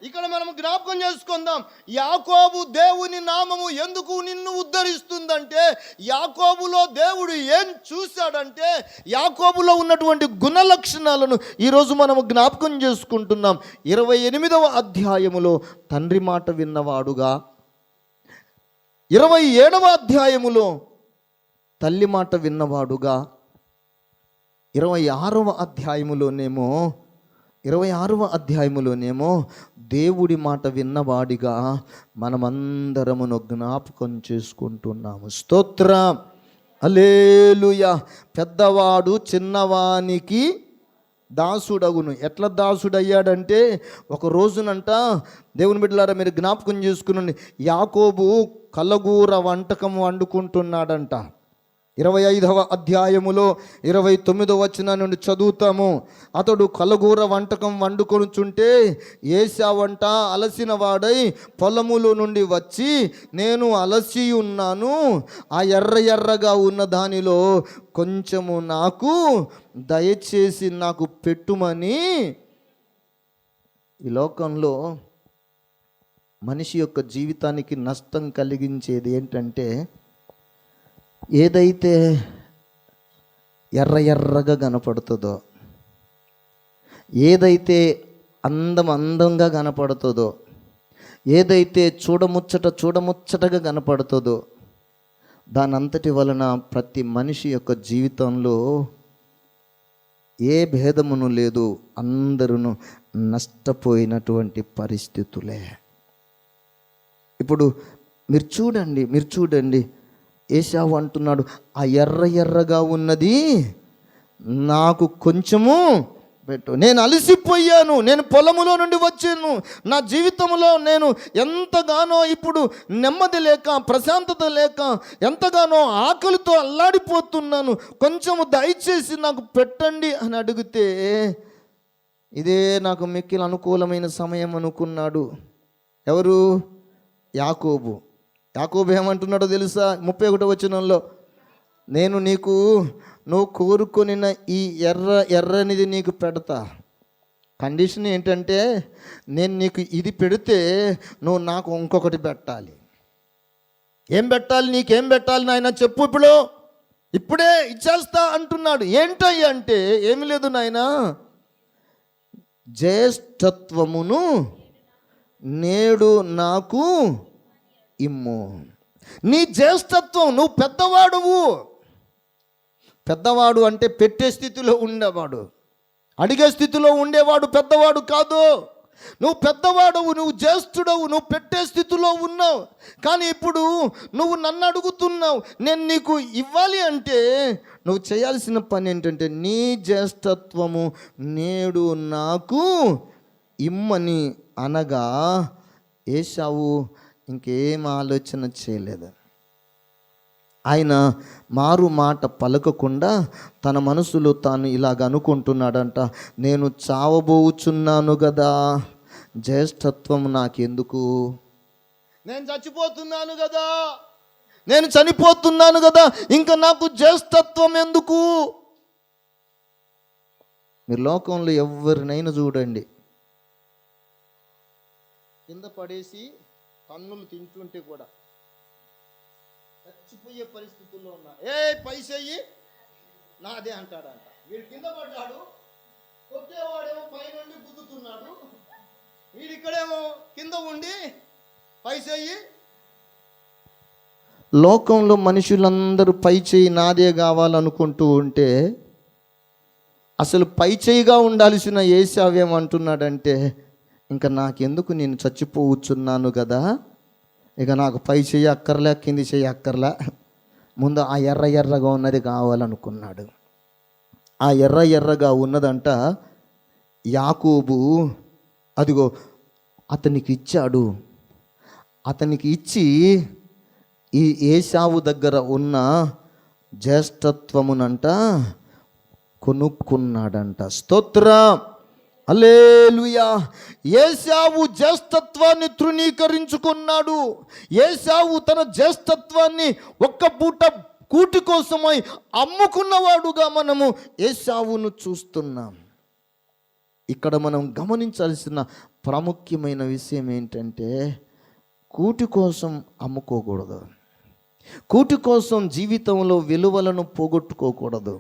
ఇక్కడ మనం జ్ఞాపకం చేసుకుందాం, యాకోబు దేవుని నామము ఎందుకు నిన్ను ఉద్ధరిస్తుందంటే, యాకోబులో దేవుడు ఏం చూశాడంటే, యాకోబులో ఉన్నటువంటి గుణ లక్షణాలను ఈరోజు మనము జ్ఞాపకం చేసుకుంటున్నాం. 28వ అధ్యాయములో తండ్రి మాట విన్నవాడుగా, 27వ అధ్యాయములో తల్లి మాట విన్నవాడుగా, 26వ అధ్యాయములోనేమో దేవుడి మాట విన్నవాడిగా మనమందరమును జ్ఞాపకం చేసుకుంటున్నాము. స్తోత్రం, హల్లెలూయా. పెద్దవాడు చిన్నవానికి దాసుడగును. ఎట్లా దాసుడయ్యాడంటే, ఒక రోజునంట దేవుని బిడ్డలారా మీరు జ్ఞాపకం చేసుకునండి, యాకోబు కలగూర వంటకం వండుకుంటున్నాడంట. 25వ అధ్యాయములో 29వ వచనం నుండి చదువుతాము. అతడు కలగూర వంటకం వండుకొనుచుంటే ఏశావంట అలసిన వాడై పొలములో నుండి వచ్చి, నేను అలసి ఉన్నాను, ఆ ఎర్రగా ఉన్న దానిలో కొంచెము నాకు దయచేసి నాకు పెట్టుమని. ఈ లోకంలో మనిషి యొక్క జీవితానికి నష్టం కలిగించేది ఏంటంటే, ఏదైతే ఎర్రగా కనపడుతుందో, ఏదైతే అందంగా కనపడుతుందో, ఏదైతే చూడముచ్చటగా కనపడుతుందో, దానంతటి వలన ప్రతి మనిషి యొక్క జీవితంలో ఏ భేదమును లేదు, అందరూ నష్టపోయినటువంటి పరిస్థితులే. ఇప్పుడు మీరు చూడండి, ఏశావు అంటున్నాడు, ఆ ఎర్రగా ఉన్నది నాకు కొంచెము పెట్టు, నేను అలసిపోయాను, నేను పొలములో నుండి వచ్చాను, నా జీవితంలో నేను ఎంతగానో ఇప్పుడు నెమ్మది లేక, ప్రశాంతత లేక, ఎంతగానో ఆకలితో అల్లాడిపోతున్నాను, కొంచెము దయచేసి నాకు పెట్టండి అని అడిగితే, ఇదే నాకు మిక్కిలి అనుకూలమైన సమయం అనుకున్నాడు. ఎవరు? యాకోబు ఏమంటున్నాడో తెలుసా? 31వ వచనంలో, నేను నువ్వు కోరుకొనిన ఈ ఎర్రనిది నీకు పెడతా. కండిషన్ ఏంటంటే, నేను నీకు ఇది పెడితే నువ్వు నాకు ఇంకొకటి పెట్టాలి. ఏం పెట్టాలి? నీకేం పెట్టాలి నాయన చెప్పు, ఇప్పుడే ఇచ్చేస్తా అంటున్నాడు. ఏంటయ్య అంటే, ఏమి లేదు నాయన, జ్యేష్ఠత్వమును నేడు నాకు ఇమ్ము. నీ జ్యేష్ఠత్వం, నువ్వు పెద్దవాడువు, పెద్దవాడు అంటే పెట్టే స్థితిలో ఉండేవాడు, అడిగే స్థితిలో ఉండేవాడు పెద్దవాడు కాదు. నువ్వు పెద్దవాడవు, నువ్వు జ్యేష్ఠుడవు, నువ్వు పెట్టే స్థితిలో ఉన్నావు. కానీ ఇప్పుడు నువ్వు నన్ను అడుగుతున్నావు, నేను నీకు ఇవ్వాలి అంటే నువ్వు చేయాల్సిన పని ఏంటంటే నీ జ్యేష్ఠత్వము నేడు నాకు ఇమ్మని అనగా ఏశావు ఇంకేం ఆలోచన చేయలేదు. ఆయన మారు మాట పలకకుండా తన మనసులో తాను ఇలాగ అనుకుంటున్నాడంట, నేను చావబోచున్నాను కదా, జ్యేష్ఠత్వం నాకెందుకు, నేను చచ్చిపోతున్నాను కదా, నేను చనిపోతున్నాను కదా, ఇంకా నాకు జ్యేష్ఠత్వం ఎందుకు. మీరు లోకంలో ఎవరినైనా చూడండి, కింద పడేసి కన్నులు తింటుంటే కూడా చచ్చిపోయే పరిస్థితుల్లో ఉన్నా పైసెయ్యి నాదే అంటాడంట. వీడు కింద పడ్డాడు, కొట్టేవాడేమో పైనుండి గుద్దుతున్నాడు, వీడిక్కడేమో కింద ఉండి పైసెయ్యి. లోకంలో మనుషులందరూ పై చేయి నాదే కావాలనుకుంటూ ఉంటే అసలు పై చేయిగా ఉండాల్సిన ఏశావు ఏమంటున్నాడంటే, ఇంకా నాకెందుకు, నేను చచ్చిపోవచ్చున్నాను కదా, ఇక నాకు పై చెయ్యి అక్కర్లే, కింది చెయ్యి అక్కర్లే, ముందు ఆ ఎర్ర ఎర్రగా ఉన్నది కావాలనుకున్నాడు. ఆ ఎర్ర ఎర్రగా ఉన్నదంట యాకోబు అదిగో అతనికి ఇచ్చాడు. అతనికి ఇచ్చి ఈ ఏశావు దగ్గర ఉన్న జ్యేష్ఠత్వమునంట కొనుక్కున్నాడంట. స్తోత్రం, హల్లెలూయా. ఏశావు జ్యేష్ఠత్వాన్ని తృణీకరించుకున్నాడు. ఏశావు తన జ్యేష్ఠత్వాన్ని ఒక్క పూట కూటి కోసమై అమ్ముకున్నవాడుగా మనము ఏశావును చూస్తున్నాం. ఇక్కడ మనం గమనించాల్సిన ప్రాముఖ్యమైన విషయం ఏంటంటే, కూటి కోసం అమ్ముకోకూడదు, కూటి కోసం జీవితంలో విలువలను పోగొట్టుకోకూడదు,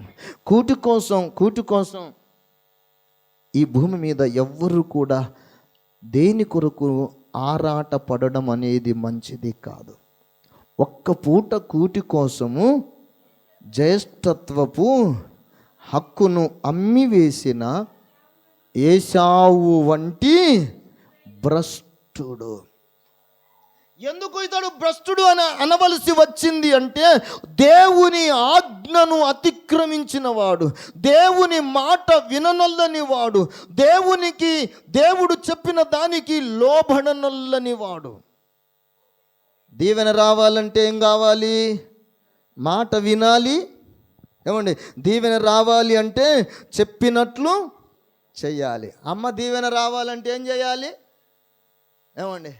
కూటి కోసం ఈ భూమి మీద ఎవ్వరు కూడా దేని కొరకు ఆరాట పడడం అనేది మంచిది కాదు. ఒక్క పూట కూటి కోసము జ్యేష్ఠత్వపు హక్కును అమ్మివేసిన ఏశావు వంటి భ్రష్టుడు. ఎందుకు ఇతడు భ్రష్టుడు అని అనవలసి వచ్చింది అంటే, దేవుని ఆజ్ఞను అతిక్రమించిన వాడు, దేవుని మాట విననొల్లని వాడు, దేవుడు చెప్పిన దానికి లోబడనొల్లని వాడు. దీవెన రావాలంటే ఏం కావాలి? మాట వినాలి. ఏమండి, దీవెన రావాలి అంటే చెప్పినట్లు చెయ్యాలి. అమ్మ దీవెన రావాలంటే ఏం చేయాలి? ఏమండి,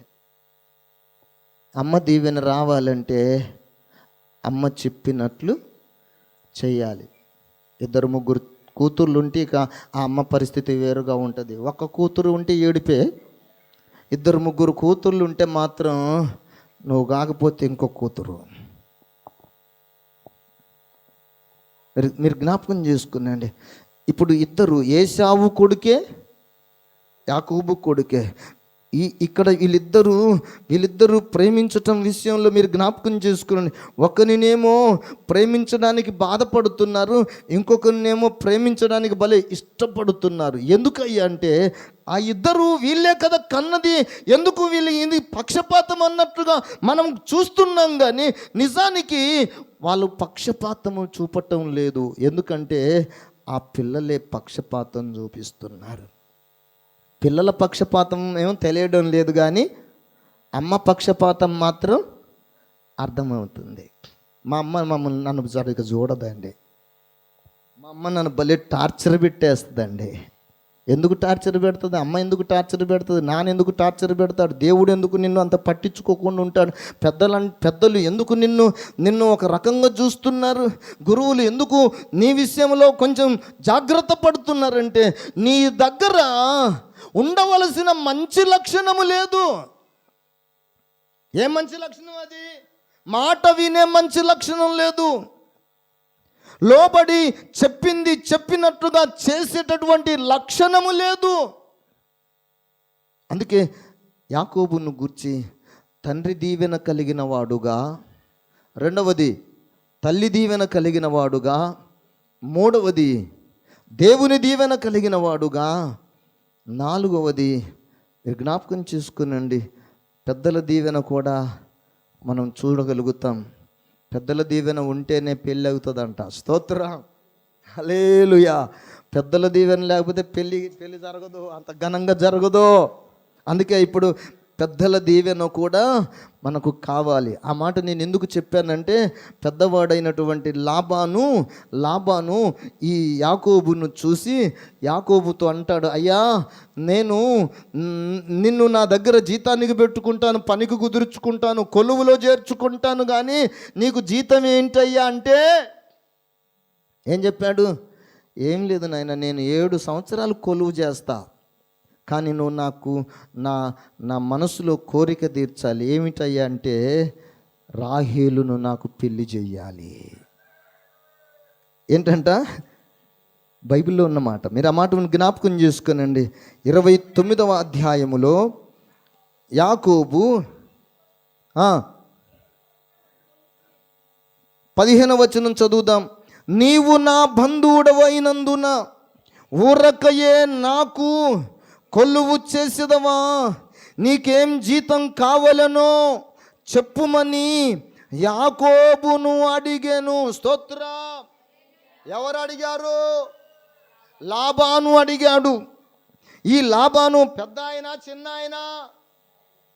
అమ్మ దీవెన రావాలంటే అమ్మ చెప్పినట్లు చెయ్యాలి. 2-3 కూతుర్లు ఉంటే ఇక ఆ అమ్మ పరిస్థితి వేరుగా ఉంటుంది. ఒక కూతురు ఉంటే ఏడిపే, 2-3 కూతుర్లు ఉంటే మాత్రం నువ్వు కాకపోతే ఇంకో కూతురు. మీరు జ్ఞాపకం చేసుకునండి. ఇప్పుడు ఇద్దరు ఏశావు కొడుకే, యాకోబు కొడుకే. ఇక్కడ వీళ్ళిద్దరూ ప్రేమించటం విషయంలో మీరు జ్ఞాపకం చేసుకుని, ఒకరినేమో ప్రేమించడానికి బాధపడుతున్నారు, ఇంకొకరినేమో ప్రేమించడానికి భలే ఇష్టపడుతున్నారు. ఎందుకయ్యా అంటే ఆ ఇద్దరు వీళ్ళే కదా కన్నది, ఎందుకు వీళ్ళు ఇది పక్షపాతం అన్నట్లుగా మనం చూస్తున్నాం. కానీ నిజానికి వాళ్ళు పక్షపాతము చూపటం లేదు. ఎందుకంటే ఆ పిల్లలే పక్షపాతం చూపిస్తున్నారు. పిల్లల పక్షపాతం ఏమో తెలియడం లేదు, కానీ అమ్మ పక్షపాతం మాత్రం అర్థమవుతుంది. మా అమ్మ నన్ను సరిగ్గా చూడదండి. మా అమ్మ నన్ను భలే టార్చర్ పెట్టేస్తుందండి. ఎందుకు టార్చర్ పెడుతుంది? అమ్మ ఎందుకు టార్చర్ పెడుతుంది? నాన్న ఎందుకు టార్చర్ పెడతాడు? దేవుడు ఎందుకు నిన్ను అంత పట్టించుకోకుండా ఉంటాడు? పెద్దలు ఎందుకు నిన్ను ఒక రకంగా చూస్తున్నారు? గురువులు ఎందుకు నీ విషయంలో కొంచెం జాగ్రత్త పడుతున్నారంటే, నీ దగ్గర ఉండవలసిన మంచి లక్షణము లేదు. ఏ మంచి లక్షణం అది? మాట వినే మంచి లక్షణం లేదు. లోబడి చెప్పింది చెప్పినట్టుగా చేసేటటువంటి లక్షణము లేదు. అందుకే యాకోబును గూర్చి తండ్రి దీవెన కలిగిన వాడుగా, రెండవది తల్లి దీవెన కలిగిన వాడుగా, మూడవది దేవుని దీవెన కలిగిన వాడుగా. నాలుగవది మీరు జ్ఞాపకం చేసుకునండి, పెద్దల దీవెన కూడా మనం చూడగలుగుతాం. పెద్దల దీవెన ఉంటేనే పెళ్ళి అవుతుందంట. స్తోత్రం, హల్లెలూయా. పెద్దల దీవెన లేకపోతే పెళ్ళి జరగదు, అంత ఘనంగా జరగదు. అందుకే ఇప్పుడు పెద్దల దీవెన కూడా మనకు కావాలి. ఆ మాట నేను ఎందుకు చెప్పానంటే, పెద్దవాడైనటువంటి లాబాను ఈ యాకోబును చూసి యాకోబుతో అంటాడు, అయ్యా నేను నిన్ను నా దగ్గర జీతానికి పెట్టుకుంటాను, పనికి కుదుర్చుకుంటాను, కొలువులో చేర్చుకుంటాను, కానీ నీకు జీతం ఏంటయ్యా అంటే ఏం చెప్పాడు? ఏం లేదు నాయన, నేను 7 సంవత్సరాలు కొలువు చేస్తా, కానీ నువ్వు నాకు నా మనసులో కోరిక తీర్చాలి. ఏమిటయ్యా అంటే రాహేలును నాకు పెళ్లి చెయ్యాలి. ఏంటంట? బైబిల్లో ఉన్నమాట. మీరు ఆ మాటను జ్ఞాపకం చేసుకునండి. 29వ అధ్యాయములో యాకోబు 15వ వచనం చదువుదాం. నీవు నా బంధువుడవైనందున ఊరకయే నాకు కొలువు చేసేదవా, నీకేం జీతం కావాలనో చెప్పుమని యాకోబును అడిగాను. స్తోత్ర. ఎవరు అడిగారు? లాబాను అడిగాడు. ఈ లాబాను పెద్ద ఆయన చిన్న ఆయన?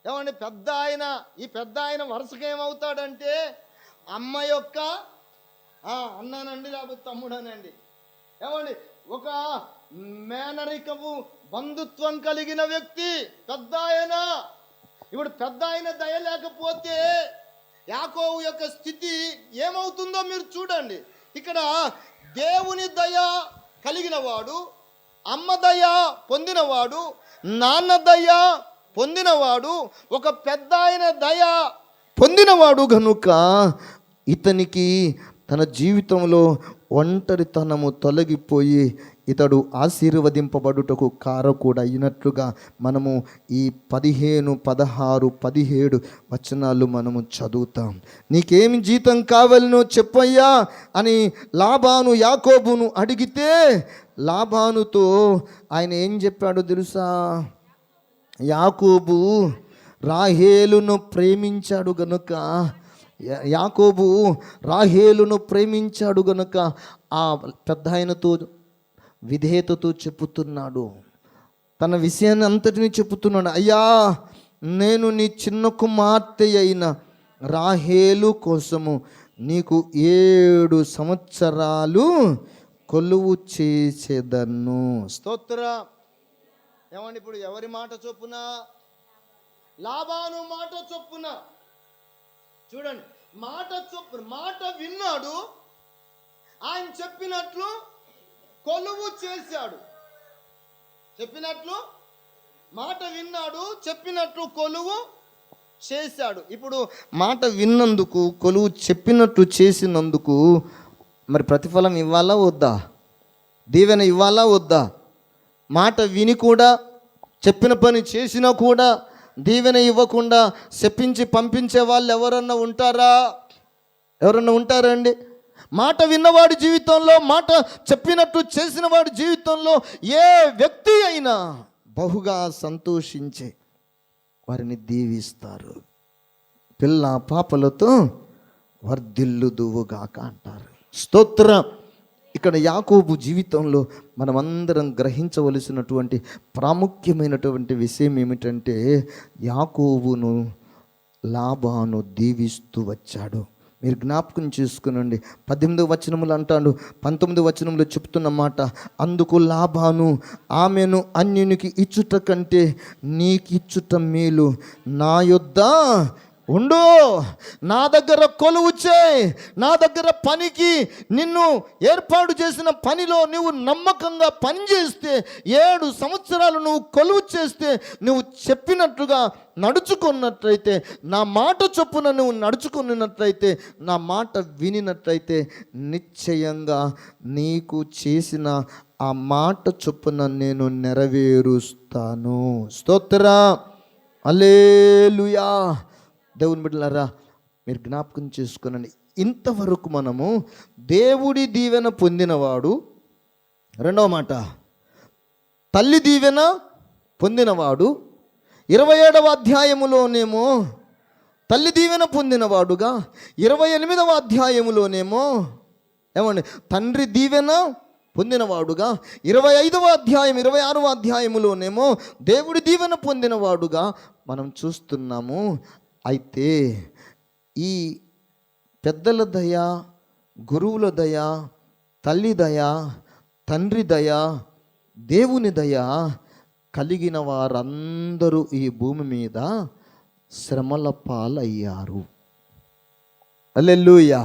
ఏమండి, పెద్ద ఆయన. ఈ పెద్ద ఆయన వరుసగా ఏమవుతాడంటే అమ్మ యొక్క అన్నానండి, లేకపోతే తమ్ముడనండి. ఏమండి, ఒక మేనరికము బంధుత్వం కలిగిన వ్యక్తి పెద్ద ఆయన. ఇప్పుడు పెద్ద ఆయన దయ లేకపోతే యాకోబు యొక్క స్థితి ఏమవుతుందో మీరు చూడండి. ఇక్కడ దేవుని దయ కలిగిన వాడు, అమ్మ దయ పొందినవాడు, నాన్న దయ పొందినవాడు, ఒక పెద్ద ఆయన దయ పొందినవాడు గనుక ఇతనికి తన జీవితంలో ఒంటరితనము తొలగిపోయి ఇతడు ఆశీర్వదింపబడుటకు కారకుడు అయినట్లుగా మనము ఈ 15, 16, 17 వచనాలు మనము చదువుతాం. నీకేమి జీతం కావాలనో చెప్పయ్యా అని లాబాను యాకోబును అడిగితే, లాబానుతో ఆయన ఏం చెప్పాడో తెలుసా? యాకోబు రాహేలును ప్రేమించాడు గనుక, యాకోబు రాహేలును ప్రేమించాడు గనుక ఆ పెద్ద ఆయనతో విధేయతతో చెప్పుతున్నాడు. తన విషయాన్ని అంతటిని చెప్పుతున్నాడు. అయ్యా, నేను నీ చిన్న కుమార్తె అయిన రాహేలు కోసము నీకు 7 సంవత్సరాలు కొలువు చేసేదను. స్తోత్ర. ఏమండి, ఇప్పుడు ఎవరి మాట చొప్పున? లాబాను మాట చొప్పున. చూడండి, మాట విన్నాడు, ఆయన చెప్పినట్లు కొలువు చేశాడు. చెప్పినట్లు మాట విన్నాడు, చెప్పినట్లు కొలువు చేశాడు. ఇప్పుడు మాట విన్నందుకు, కొలువు చెప్పినట్లు చేసినందుకు మరి ప్రతిఫలం ఇవ్వాలా వద్దా? దీవెన ఇవ్వాలా వద్దా? మాట విని కూడా, చెప్పిన పని చేసినా కూడా దీవెన ఇవ్వకుండా చెప్పించి పంపించే వాళ్ళు ఎవరన్నా ఉంటారా? ఎవరన్నా ఉంటారండి? మాట విన్నవాడి జీవితంలో, మాట చెప్పినట్టు చేసిన వాడి జీవితంలో ఏ వ్యక్తి అయినా బహుగా సంతోషించి వారిని దీవిస్తారు. పిల్ల పాపలతో వర్ధిల్లుదువుగాక అంటారు. స్తోత్రం. ఇక్కడ యాకోబు జీవితంలో మనమందరం గ్రహించవలసినటువంటి ప్రాముఖ్యమైనటువంటి విషయం ఏమిటంటే, యాకోబును లాబాను దీవిస్తూ వచ్చాడు. మీరు జ్ఞాపకం చేసుకునండి. 18వ వచనములు అంటాడు, 19వ వచనంలో చెప్తున్న మాట, అందుకు లాబాను ఆమెను అన్యునికి ఇచ్చుట కంటే నీకిచ్చుట మేలు, నా యొద్ద ఉండు, నా దగ్గర కొలువు చేయి, నా దగ్గర పనికి నిన్ను ఏర్పాటు చేసిన పనిలో నువ్వు నమ్మకంగా పనిచేస్తే, 7 సంవత్సరాలు నువ్వు కొలువు చేస్తే, నువ్వు చెప్పినట్లుగా నడుచుకున్నట్లయితే, నా మాట చొప్పున నువ్వు నడుచుకున్నట్లయితే, నా మాట వినినట్లయితే, నిశ్చయంగా నీకు చేసిన ఆ మాట చొప్పున నేను నెరవేరుస్తాను. స్తోత్రం, హల్లెలూయా. దేవుని బిడ్డలారా, మీరు జ్ఞాపకం చేసుకునండి. ఇంతవరకు మనము దేవుడి దీవెన పొందినవాడు, రెండవ మాట తల్లి దీవెన పొందినవాడు, 27వ అధ్యాయములోనేమో తల్లి దీవెన పొందినవాడుగా, 28వ అధ్యాయములోనేమో ఏమండి తండ్రి దీవెన పొందినవాడుగా, 25వ అధ్యాయం 26వ అధ్యాయములోనేమో దేవుడి దీవెన పొందినవాడుగా మనం చూస్తున్నాము. అయితే ఈ పెద్దల దయ, గురువుల దయ, తల్లి దయ, తండ్రి దయ, దేవుని దయ కలిగిన వారందరూ ఈ భూమి మీద శ్రమల పాలయ్యారు. హల్లెలూయా,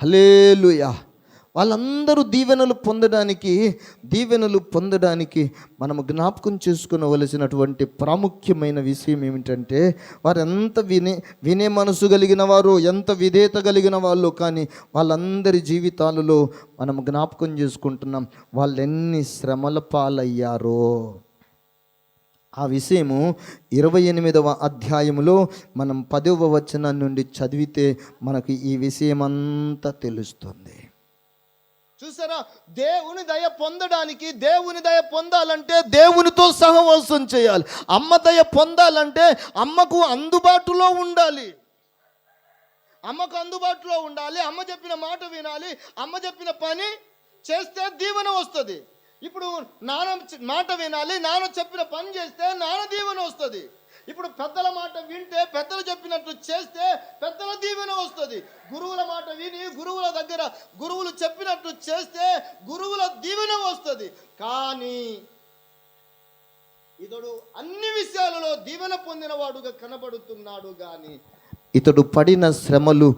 హల్లెలూయా. వాళ్ళందరూ దీవెనలు పొందడానికి మనము జ్ఞాపకం చేసుకునవలసినటువంటి ప్రాముఖ్యమైన విషయం ఏమిటంటే, వారు ఎంత వినే మనసు కలిగిన వారు, ఎంత విధేయత కలిగిన వాళ్ళు, కానీ వాళ్ళందరి జీవితాలలో మనం జ్ఞాపకం చేసుకుంటున్నాం వాళ్ళు ఎన్ని శ్రమల పాలయ్యారో. ఆ విషయము 28వ అధ్యాయములో మనం 10వ వచనం నుండి చదివితే మనకి ఈ విషయం అంతా తెలుస్తుంది. చూసారా, దేవుని దయ పొందడానికి, దేవుని దయ పొందాలంటే దేవునితో సహవాసం చేయాలి. అమ్మ దయ పొందాలంటే అమ్మకు అందుబాటులో ఉండాలి. అమ్మకు అందుబాటులో ఉండాలి. అమ్మ చెప్పిన మాట వినాలి. అమ్మ చెప్పిన పని చేస్తే దీవెన వస్తుంది. ఇప్పుడు నాన్న మాట వినాలి. నాన్న చెప్పిన పని చేస్తే నాన్న దీవెన వస్తుంది. ఇప్పుడు పెద్దల మాట వింటే, పెద్దలు చెప్పినట్టు చేస్తే పెద్దల దీవెన వస్తుంది. గురువుల మాట విని గురువుల దగ్గర గురువులు చెప్పినట్టు చేస్తే గురువుల దీవెన వస్తుంది. కానీ ఇతడు అన్ని విషయాలలో దీవెన పొందినవాడుగా కనబడుతున్నాడు. కానీ ఇతడు పడిన శ్రమలు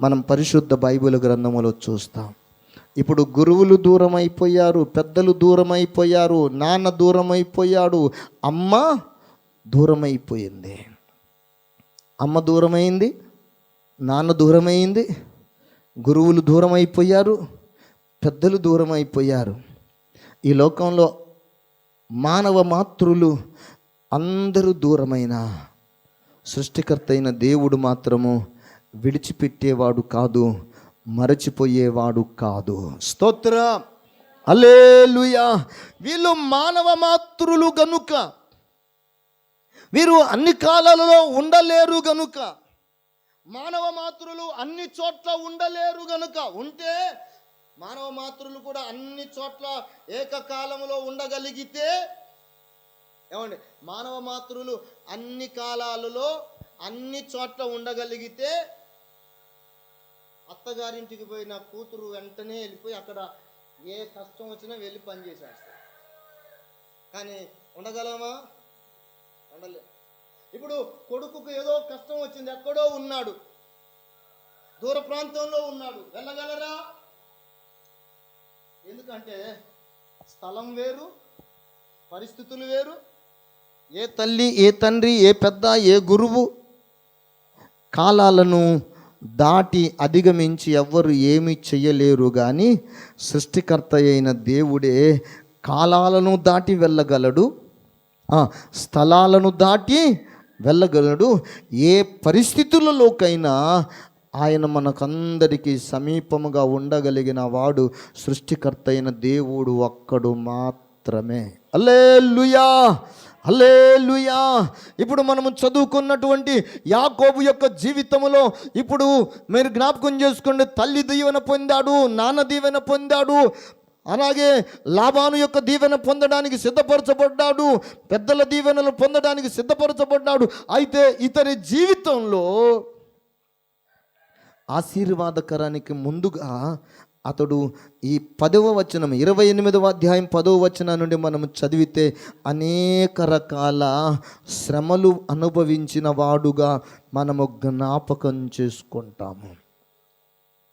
మనం పరిశుద్ధ బైబిల్ గ్రంథములో చూస్తాం. ఇప్పుడు గురువులు దూరం అయిపోయారు, పెద్దలు దూరం అయిపోయారు, నాన్న దూరం అయిపోయాడు, అమ్మ దూరం అయిపోయింది. అమ్మ దూరమైంది, నాన్న దూరమైంది, గురువులు దూరం అయిపోయారు, పెద్దలు దూరం అయిపోయారు. ఈ లోకంలో మానవ మాతృలు అందరూ దూరమైన సృష్టికర్త అయిన దేవుడు మాత్రము విడిచిపెట్టేవాడు కాదు, మరచిపోయేవాడు కాదు. స్తోత్రం, హల్లెలూయా. వీళ్ళు మానవ మాతృలు గనుక, వీరు అన్ని కాలాలలో ఉండలేరు గనుక, మానవ మాతృలు అన్ని చోట్ల ఉండలేరు గనుక, ఉంటే మానవ మాతృలు కూడా అన్ని చోట్ల ఏకకాలంలో ఉండగలిగితే, ఏమండి మానవ మాతృలు అన్ని కాలాలలో అన్ని చోట్ల ఉండగలిగితే, అత్తగారింటికి పోయిన కూతురు వెంటనే వెళ్ళిపోయి అక్కడ ఏ కష్టం వచ్చినా వెళ్ళి పని చేసేస్తారు. కానీ ఉండగలమా? ఉండలే. ఇప్పుడు కొడుకుకు ఏదో కష్టం వచ్చింది, ఎక్కడో ఉన్నాడు, దూర ప్రాంతంలో ఉన్నాడు, వెళ్ళగలరా? ఎందుకంటే స్థలం వేరు, పరిస్థితులు వేరు. ఏ తల్లి, ఏ తండ్రి, ఏ పెద్ద, ఏ గురువు కాలాలను దాటి అధిగమించి ఎవ్వరు ఏమీ చెయ్యలేరు. కానీ సృష్టికర్త అయిన దేవుడే కాలాలను దాటి వెళ్ళగలడు, స్థలాలను దాటి వెళ్ళగలడు. ఏ పరిస్థితులలోకైనా ఆయన మనకందరికీ సమీపముగా ఉండగలిగిన వాడు సృష్టికర్త అయిన దేవుడు ఒక్కడు మాత్రమే. హల్లెలూయా, హల్లెలూయా. ఇప్పుడు మనము చదువుకున్నటువంటి యాకోబు యొక్క జీవితంలో ఇప్పుడు మీరు జ్ఞాపకం చేసుకోండి, తల్లి దీవెన పొందాడు, నాన్న దీవెన పొందాడు, అలాగే లాబాను యొక్క దీవెన పొందడానికి సిద్ధపరచబడ్డాడు, పెద్దల దీవెనలు పొందడానికి సిద్ధపరచబడ్డాడు. అయితే ఇతని జీవితంలో ఆశీర్వాదకరానికి ముందుగా అతడు ఈ 10వ వచనం 28వ అధ్యాయం 10వ వచనం నుండి మనం చదివితే అనేక రకాల శ్రమలు అనుభవించిన వాడుగా మనము జ్ఞాపకం చేసుకుంటాము.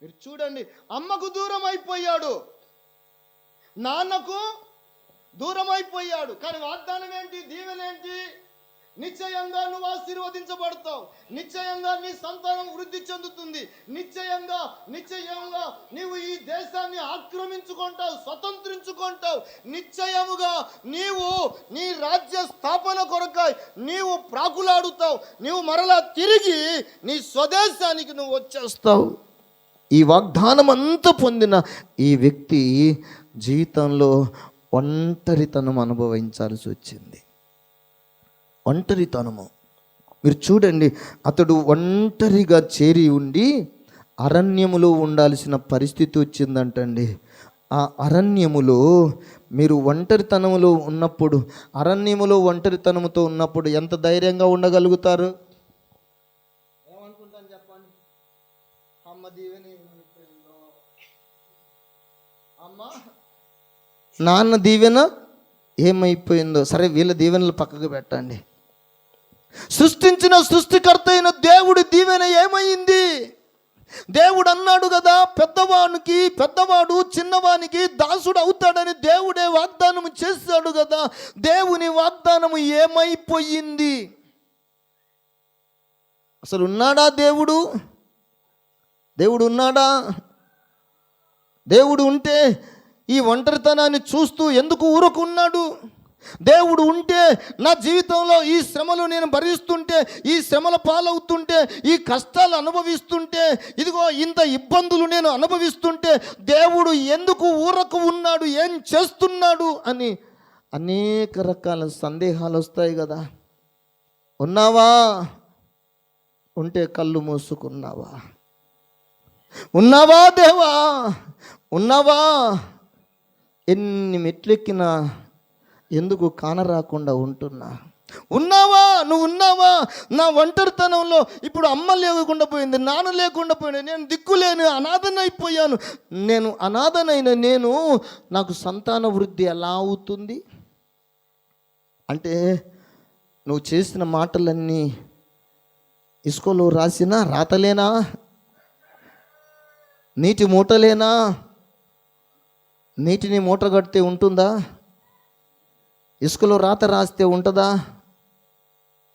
మీరు చూడండి, అమ్మకు దూరం అయిపోయాడు, నాన్నకు దూరం అయిపోయాడు. కానీ వాగ్దానం ఏంటి? దీవెన ఏంటి? నిశ్చయంగా నువ్వు ఆశీర్వదించబడతావు, నిశ్చయంగా నీ సంతానం వృద్ధి చెందుతుంది, నిశ్చయంగా నీవు ఈ దేశాన్ని ఆక్రమించుకుంటావు, స్వతంత్రించుకుంటావు, నిశ్చయముగా నీవు నీ రాజ్య స్థాపన కొరకై నీవు ప్రాకులాడుతావు, నీవు మరలా తిరిగి నీ స్వదేశానికి నువ్వు వచ్చేస్తావు ఈ వాగ్దానం అంతా పొందిన ఈ వ్యక్తి జీవితంలో ఒంటరితనం అనుభవించాల్సి వచ్చింది. ఒంటరితనము. మీరు చూడండి, అతడు ఒంటరిగా చేరి ఉండి అరణ్యములో ఉండాల్సిన పరిస్థితి వచ్చిందంటండి. ఆ అరణ్యములో మీరు ఒంటరితనములో ఉన్నప్పుడు, అరణ్యములో ఒంటరితనముతో ఉన్నప్పుడు ఎంత ధైర్యంగా ఉండగలుగుతారు? ఏమనుకుంటాను చెప్పండి. అమ్మ దీవెన ఏమైపోయిందో, అమ్మ నాన్న దీవెన ఏమైపోయిందో. సరే, వీళ్ళ దీవెనలు పక్కకు పెట్టండి. సృష్టించిన సృష్టికర్త అయిన దేవుడి దీవెన ఏమైంది? దేవుడు అన్నాడు కదా, పెద్దవాడు చిన్నవానికి దాసుడు అవుతాడని దేవుడే వాగ్దానం చేశాడు కదా. దేవుని వాగ్దానం ఏమైపోయింది? అసలు ఉన్నాడా దేవుడు? దేవుడు ఉన్నాడా? దేవుడు ఉంటే ఈ ఒంటరితనాన్ని చూస్తూ ఎందుకు ఊరుకున్నాడు? దేవుడు ఉంటే నా జీవితంలో ఈ శ్రమలు నేను భరిస్తుంటే, ఈ శ్రమల పాలవుతుంటే, ఈ కష్టాలు అనుభవిస్తుంటే, ఇదిగో ఇంత ఇబ్బందులు నేను అనుభవిస్తుంటే దేవుడు ఎందుకు ఊరకు ఉన్నాడు, ఏం చేస్తున్నాడు అని అనేక రకాల సందేహాలు వస్తాయి కదా. ఉన్నావా? ఉంటే కళ్ళు మూసుకున్నావా? ఉన్నావా దేవా? ఉన్నావా? ఎన్ని మెట్లెక్కినా ఎందుకు కానరాకుండా ఉంటున్నా? ఉన్నావా? నువ్వు ఉన్నావా? నా ఒంటరితనంలో ఇప్పుడు అమ్మ లేకుండా పోయింది, నాన్న లేకుండా పోయింది, నేను దిక్కులేని అనాథనైపోయాను. నేను అనాథనైన నాకు సంతాన వృద్ధి ఎలా అవుతుంది? అంటే నువ్వు చేసిన మాటలన్నీ ఇసుకలో రాసిన రాతలేనా? నీటి మూటలేనా? నీటిని మూట కడితే ఉంటుందా? ఇసుకలో రాత రాస్తే ఉంటుందా?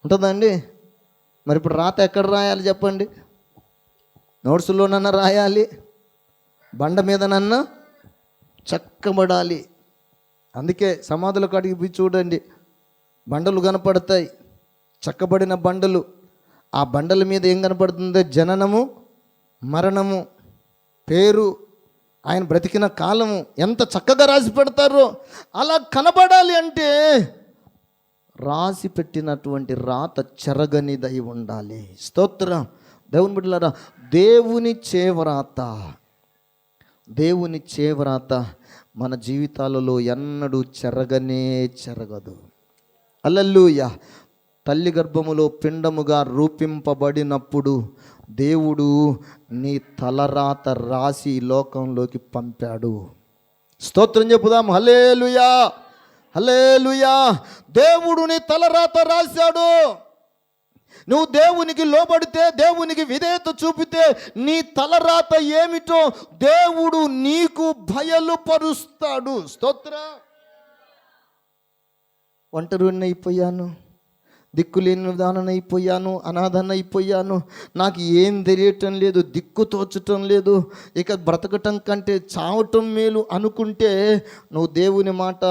ఉంటుందండి. మరి ఇప్పుడు రాత ఎక్కడ రాయాలి చెప్పండి? నోట్స్లోనన్నా రాయాలి, బండ మీదనన్నా చెక్కబడాలి. అందుకే సమాధుల కాడికి పోయి చూడండి, బండలు కనపడతాయి, చెక్కబడిన బండలు. ఆ బండల మీద ఏం కనపడుతుందో? జననము, మరణము, పేరు, ఆయన బ్రతికిన కాలము ఎంత చక్కగా రాసి పెడతారో. అలా కనబడాలి అంటే రాసి పెట్టినటువంటి రాత చెరగనిదై ఉండాలి. స్తోత్రం. దేవుని బిడ్డలారా, దేవుని చేవరాత మన జీవితాలలో ఎన్నడూ చెరగదు. హల్లెలూయా. తల్లి గర్భములో పిండముగా రూపింపబడినప్పుడు దేవుడు నీ తలరాత రాసి లోకంలోకి పంపాడు. స్తోత్రం చెప్పుదాం. హల్లెలూయా, హల్లెలూయా. దేవుడు నీ తలరాత రాశాడు. నువ్వు దేవునికి లోబడితే, దేవునికి విధేయత చూపితే నీ తలరాత ఏమిటో దేవుడు నీకు బయలుపరుస్తాడు. స్తోత్రం. ఒంటరినైపోయాను, దిక్కులేని దాననైపోయాను, అనాథనైపోయాను, నాకు ఏం తెలియటం లేదు, దిక్కు తోచటం లేదు, ఇక బ్రతకటం కంటే చావటం మేలు అనుకుంటే నువ్వు దేవుని మాట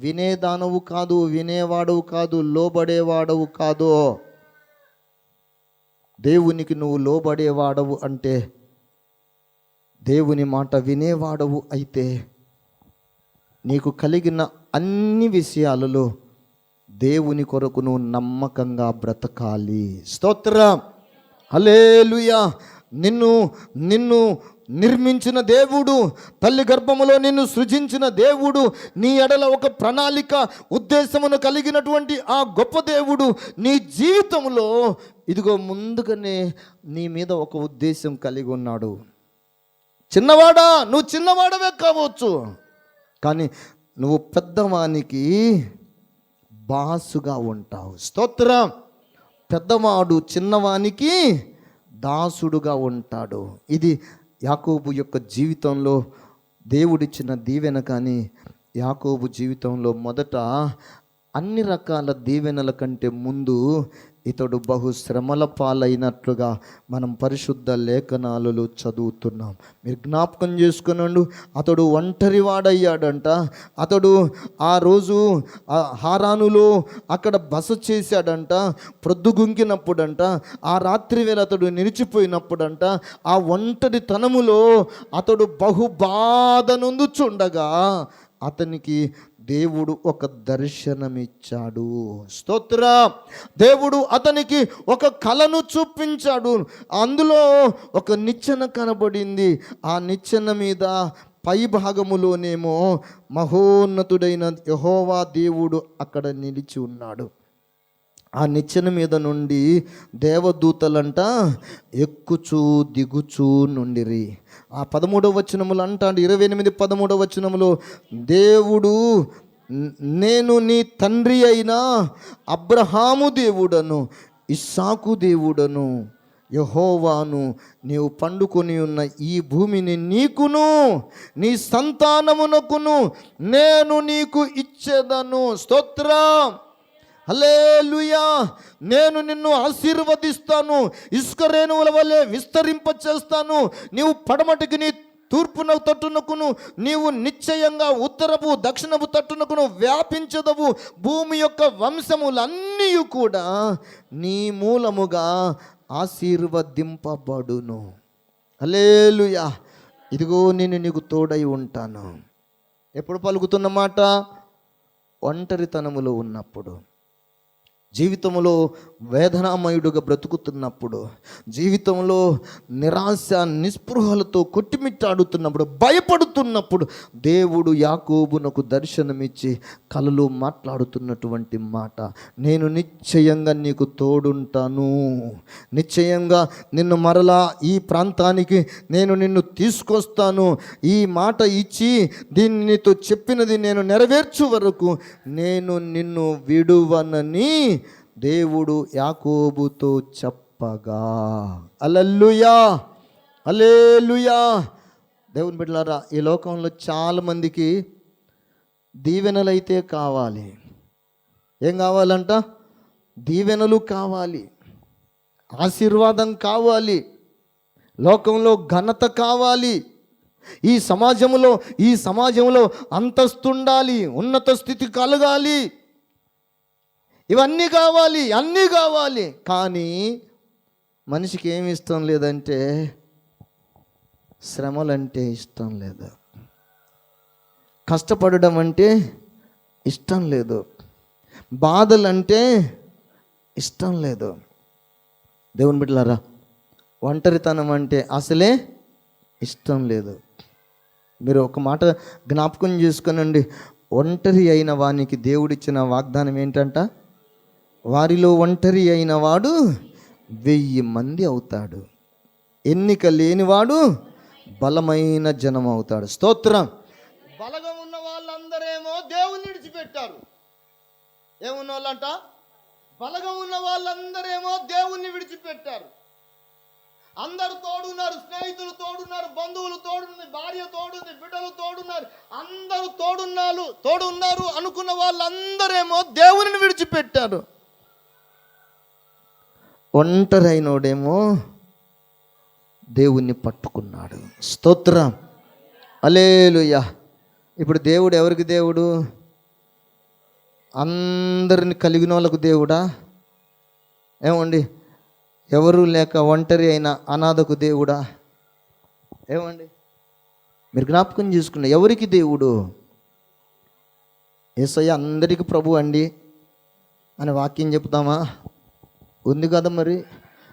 వినేదానవు కాదు, వినేవాడవు కాదు, లోబడేవాడవు కాదు. దేవునికి నువ్వు లోబడేవాడవు అంటే, దేవుని మాట వినేవాడవు అయితే నీకు కలిగిన అన్ని విషయాలలో దేవుని కొరకు నువ్వు నమ్మకంగా బ్రతకాలి. స్తోత్రం. హల్లెలూయా. నిన్ను నిర్మించిన దేవుడు, తల్లి గర్భములో నిన్ను సృజించిన దేవుడు, నీ ఎడల ఒక ప్రణాళిక, ఉద్దేశమును కలిగినటువంటి ఆ గొప్ప దేవుడు నీ జీవితంలో ఇదిగో ముందుగానే నీ మీద ఒక ఉద్దేశం కలిగి ఉన్నాడు. చిన్నవాడా, నువ్వు చిన్నవాడవే కావచ్చు, కానీ నువ్వు పెద్దవానికి బాసుగా ఉంటావు. స్తోత్రం. పెద్దవాడు చిన్నవానికి దాసుడుగా ఉంటాడు. ఇది యాకోబు యొక్క జీవితంలో దేవుడిచ్చిన దీవెన. కానీ యాకోబు జీవితంలో మొదట అన్ని రకాల దీవెనల కంటే ముందు ఇతడు బహు శ్రమల పాలైనట్లుగా మనం పరిశుద్ధ లేఖనాలలో చదువుతున్నాం. మీరు జ్ఞాపకం చేసుకున్నాడు, అతడు ఒంటరి వాడయ్యాడంట. అతడు ఆ రోజు హారానులో అక్కడ బస చేశాడంట. ప్రొద్దుగుంకినప్పుడంట, ఆ రాత్రి వేళ అతడు నిలిచిపోయినప్పుడంట, ఆ ఒంటరితనములో అతడు బహు బాధ నొందుచుండగా అతనికి దేవుడు ఒక దర్శనమిచ్చాడు. స్తోత్రం. దేవుడు అతనికి ఒక కలను చూపించాడు. అందులో ఒక నిచ్చెన కనబడింది. ఆ నిచ్చెన మీద పై భాగములోనేమో మహోన్నతుడైన యెహోవా దేవుడు అక్కడ నిలిచి ఉన్నాడు. ఆ నిచ్చెన మీద నుండి దేవదూతలంట ఎక్కుచూ దిగుచూ నుండిరి. ఆ 13వ వచనములు అంటాడు, 28, 13వ వచనములో, దేవుడు నేను నీ తండ్రి అయిన అబ్రహాము దేవుడను, ఇస్సాకు దేవుడను యెహోవాను, నీవు పండుకొని ఉన్న ఈ భూమిని నీకును నీ సంతానమునకును నేను నీకు ఇచ్చేదను. స్తోత్రం. హల్లెలూయా. నేను నిన్ను ఆశీర్వదిస్తాను, ఇసుక రేణువుల వలె విస్తరింప చేస్తాను. నీవు పడమటికి నీ తూర్పున తట్టునకును, నీవు నిశ్చయంగా ఉత్తరపు దక్షిణపు తట్టునకును వ్యాపించదవు. భూమి యొక్క వంశములన్నీ కూడా నీ మూలముగా ఆశీర్వదింపబడును. హల్లెలూయా. ఇదిగో నేను నీకు తోడై ఉంటాను. ఎప్పుడు పలుకుతున్న మాట? ఒంటరితనములో ఉన్నప్పుడు, జీవితంలో వేదనామయుడుగా బ్రతుకుతున్నప్పుడు, జీవితంలో నిరాశ నిస్పృహలతో కొట్టిమిట్టాడుతున్నప్పుడు, భయపడుతున్నప్పుడు దేవుడు యాకోబునకు దర్శనమిచ్చి కలలో మాట్లాడుతున్నటువంటి మాట, నేను నిశ్చయంగా నీకు తోడుంటాను, నిశ్చయంగా నిన్ను మరలా ఈ ప్రాంతానికి నేను నిన్ను తీసుకొస్తాను, ఈ మాట ఇచ్చి దీన్ని నీతో చెప్పినది నేను నెరవేర్చు వరకు నేను నిన్ను విడువనని దేవుడు యాకోబుతో చెప్పగా. హల్లెలూయా, హల్లెలూయా. దేవుని బిడ్డలారా, ఈ లోకంలో చాలామందికి దీవెనలు అయితే కావాలి. ఏం కావాలంట? దీవెనలు కావాలి, ఆశీర్వాదం కావాలి, లోకంలో ఘనత కావాలి, ఈ సమాజంలో అంతస్తుండాలి, ఉన్నత స్థితి కలగాలి, ఇవన్నీ కావాలి, అన్నీ కావాలి. కానీ మనిషికి ఏమి ఇష్టం లేదంటే శ్రమలంటే ఇష్టం లేదు, కష్టపడడం అంటే ఇష్టం లేదు, బాధలంటే ఇష్టం లేదు. దేవుని బిడ్డలారా, ఒంటరితనం అంటే అసలే ఇష్టం లేదు. మీరు ఒక మాట జ్ఞాపకం చేసుకునండి. ఒంటరి అయిన వానికి దేవుడిచ్చిన వాగ్దానం ఏంటంట? వారిలో ఒంటరి అయిన వాడు 1000 మంది అవుతాడు, ఎన్నిక లేనివాడు బలమైన జనం అవుతాడు. స్తోత్రం. బలగం ఉన్న వాళ్ళందరేమో దేవుని విడిచిపెట్టారు. ఏమున్న వాళ్ళంట? బలగం ఉన్న వాళ్ళందరేమో దేవుణ్ణి విడిచిపెట్టారు. అందరు తోడున్నారు, స్నేహితులు తోడున్నారు, బంధువులు తోడున్నారు, భార్య తోడుంది, బిడ్డలు తోడున్నారు, అందరూ తోడున్నారు అనుకున్న వాళ్ళందరేమో దేవుని విడిచిపెట్టారు. ఒంటరైనోడేమో దేవుణ్ణి పట్టుకున్నాడు. స్తోత్రం. హల్లెలూయా. ఇప్పుడు దేవుడు ఎవరికి దేవుడు? అందరిని కలిగిన వాళ్ళకు దేవుడా? ఏమండి? ఎవరు లేక ఒంటరి అయిన అనాథకు దేవుడా? ఏమండి? మీరు జ్ఞాపకం చేసుకున్న ఎవరికి దేవుడు? యేసయ్య అందరికీ ప్రభు అండి అని వాక్యం చెప్తామా? ఉంది కదా. మరి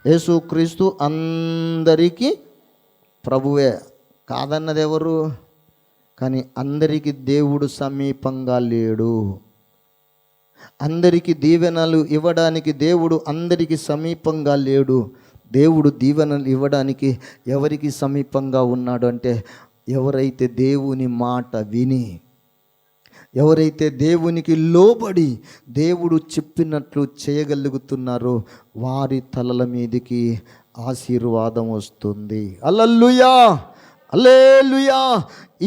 యేసు క్రీస్తు అందరికీ ప్రభువే, కాదన్నది ఎవరు? కానీ అందరికీ దేవుడు సమీపంగా లేడు. అందరికీ దీవెనలు ఇవ్వడానికి దేవుడు అందరికీ సమీపంగా లేడు. దేవుడు దీవెనలు ఇవ్వడానికి ఎవరికి సమీపంగా ఉన్నాడు అంటే, ఎవరైతే దేవుని మాట విని, ఎవరైతే దేవునికి లోబడి దేవుడు చెప్పినట్లు చేయగలుగుతున్నారో వారి తలల మీదకి ఆశీర్వాదం వస్తుంది. హల్లెలూయా, హల్లెలూయా.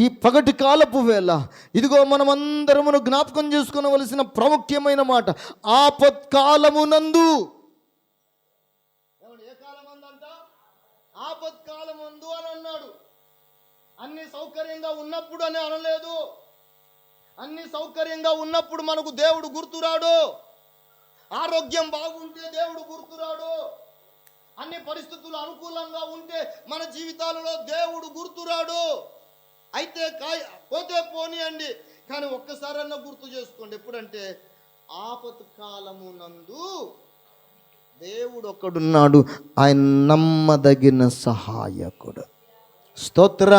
ఈ పగటి కాలపు వేళ ఇదిగో మనమందరమును జ్ఞాపకం చేసుకోవలసిన ప్రాముఖ్యమైన మాట, ఆపత్కాలమునందు అన్నాడు. అన్ని సౌకర్యంగా ఉన్నప్పుడు అని అనలేదు. అన్ని సౌకర్యంగా ఉన్నప్పుడు మనకు దేవుడు గుర్తురాడు. ఆరోగ్యం బాగుంటే దేవుడు గుర్తురాడు. అన్ని పరిస్థితులు అనుకూలంగా ఉంటే మన జీవితాలలో దేవుడు గుర్తురాడు. అయితే పోతే పోనీయండి, కానీ ఒక్కసారన్నా గుర్తు చేసుకోండి. ఎప్పుడంటే ఆపత్ కాలమునందు దేవుడు ఒక్కడున్నాడు, ఆయన నమ్మదగిన సహాయకుడు. స్తోత్ర,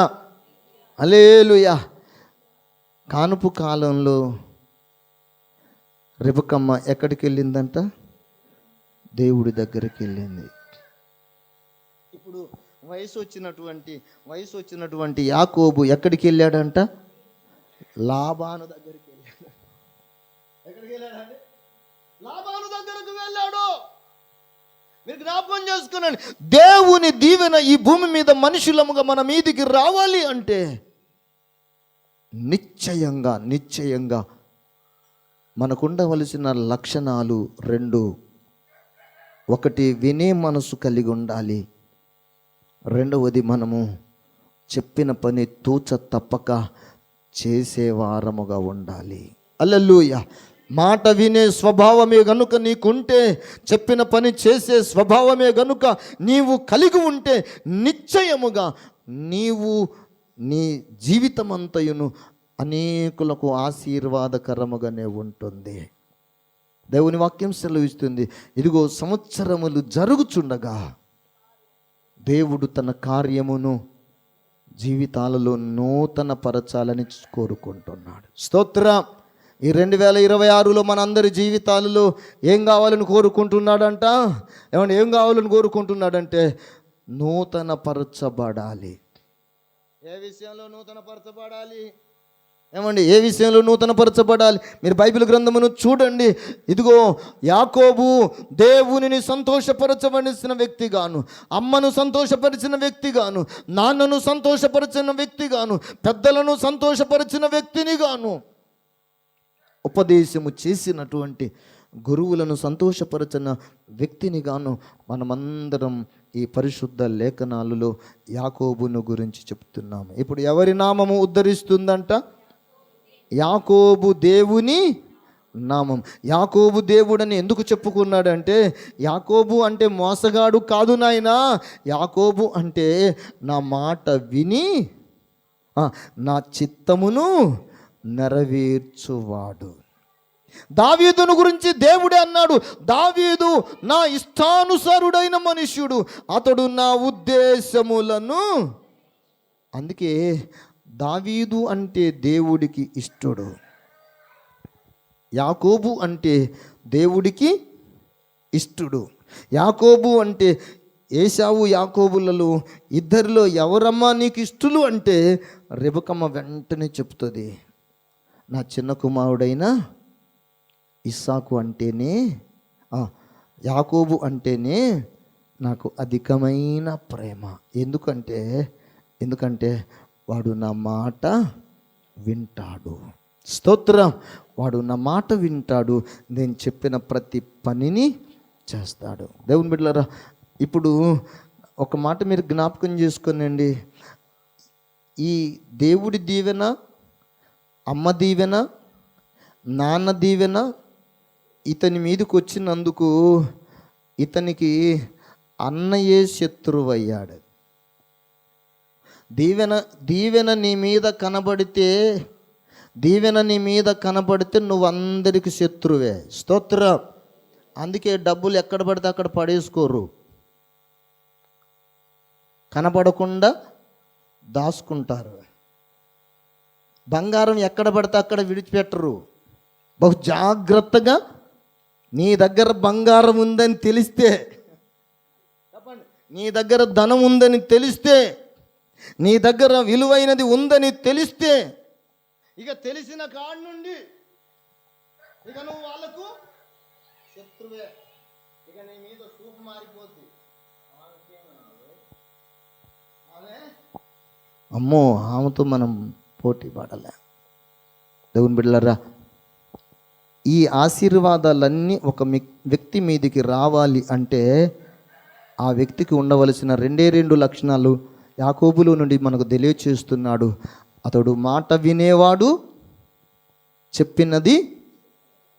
హల్లెలూయా. కానుపు కాలంలో రెబెక్కమ్మ ఎక్కడికి వెళ్ళిందంట? దేవుడి దగ్గరికి వెళ్ళింది. ఇప్పుడు వయసు వచ్చినటువంటి యాకోబు ఎక్కడికి వెళ్ళాడంట? లాబాను దగ్గరికి వెళ్ళాడు. ఎక్కడికి వెళ్ళాడంటే లాబాను దగ్గరకు వెళ్ళాడు. మీరు జ్ఞాపకం చేసుకున్నాను, దేవుని దీవెన ఈ భూమి మీద మనుషులముగా మన మీదికి రావాలి అంటే నిశ్చయంగా మనకుండవలసిన లక్షణాలు 2. ఒకటి, వినే మనసు కలిగి ఉండాలి. 2వది, మనము చెప్పిన పని తూచ తప్పక చేసేవారముగా ఉండాలి. హల్లెలూయా. మాట వినే స్వభావమే గనుక నీకుంటే, చెప్పిన పని చేసే స్వభావమే గనుక నీవు కలిగి ఉంటే, నిశ్చయముగా నీవు నీ జీవితమంతయును అనేకులకు ఆశీర్వాదకరముగానే ఉంటుంది. దేవుని వాక్యం సెలవిస్తుంది, ఇదిగో సంవత్సరములు జరుగుచుండగా దేవుడు తన కార్యమును జీవితాలలో నూతన పరచాలని కోరుకుంటున్నాడు. స్తోత్రం. ఈ 2026లో మనందరి జీవితాలలో ఏం కావాలని కోరుకుంటున్నాడంట? ఏం కావాలని కోరుకుంటున్నాడంటే నూతన పరచబడాలి. ఏ విషయంలో నూతన పరచబడాలి? ఏ విషయంలో నూతన పరచబడాలి? మీరు బైబిల్ గ్రంథమును చూడండి. ఇదిగో యాకోబు దేవునిని సంతోషపరచవలసిన వ్యక్తిగాను, అమ్మను సంతోషపరిచిన వ్యక్తిగాను, నాన్నను సంతోషపరిచిన వ్యక్తిగాను, పెద్దలను సంతోషపరిచిన వ్యక్తినిగాను, ఉపదేశము చేసినటువంటి గురువులను సంతోషపరచిన వ్యక్తినిగాను మనమందరం ఈ పరిశుద్ధ లేఖనాలలో యాకోబును గురించి చెప్తున్నాము. ఇప్పుడు ఎవరి నామము ఉద్ధరిస్తుందంట? యాకోబు దేవుని నామం. యాకోబు దేవుడని ఎందుకు చెప్పుకున్నాడంటే, యాకోబు అంటే మోసగాడు కాదు నాయనా. యాకోబు అంటే నా మాట విని నా చిత్తమును నెరవేర్చువాడు. దావీదును గురించి దేవుడే అన్నాడు, దావీదు నా ఇష్టానుసారుడైన మనుష్యుడు, అతడు నా ఉద్దేశములను. అందుకే దావీదు అంటే దేవుడికి ఇష్టడు, యాకోబు అంటే దేవుడికి ఇష్టడు. యాకోబు అంటే ఏశావు యాకోబులలో ఇద్దరిలో ఎవరమ్మా నీకు ఇష్టలు అంటే రెబెక్కమ్మ వెంటనే చెప్తుంది, నా చిన్న కుమారుడైన ఇస్సాకు అంటేనే, యాకోబు అంటేనే నాకు అధికమైన ప్రేమ. ఎందుకంటే వాడు నా మాట వింటాడు. స్తోత్రం. వాడు నా మాట వింటాడు, నేను చెప్పిన ప్రతి పనిని చేస్తాడు. దేవుని బిడ్డలారా, ఇప్పుడు ఒక మాట మీరు జ్ఞాపకం చేసుకోనండి. ఈ దేవుడి దీవెన, అమ్మ దీవెన, నాన్న దీవెన ఇతని మీదకి వచ్చినందుకు ఇతనికి అన్నయే శత్రువయ్యాడు. దీవెన నీ మీద కనబడితే నువ్వు అందరికి శత్రువే. స్తోత్రం. అందుకే డబ్బులు ఎక్కడ పడితే అక్కడ పడేసుకోరు, కనబడకుండా దాచుకుంటారు. బంగారం ఎక్కడ పడితే అక్కడ విడిచిపెట్టరు, బహు జాగ్రత్తగా. నీ దగ్గర బంగారం ఉందని తెలిస్తే, చెప్పండి, నీ దగ్గర ధనం ఉందని తెలిస్తే, నీ దగ్గర విలువైనది ఉందని తెలిస్తే, ఇక తెలిసిన కాడి నుండి ఇక నువ్వు వాళ్ళకు శత్రువే. ఇక నీ మీద చూపు మారిపోద్ది. అమ్మో, ఆమెతో మనం పోటీ పడలే. దేవుని బిడ్డలారా, ఈ ఆశీర్వాదాలన్నీ ఒక వ్యక్తి మీదికి రావాలి అంటే ఆ వ్యక్తికి ఉండవలసిన 2 లక్షణాలు యాకోబులో నుండి మనకు తెలియచేస్తున్నాడు. అతడు మాట వినేవాడు,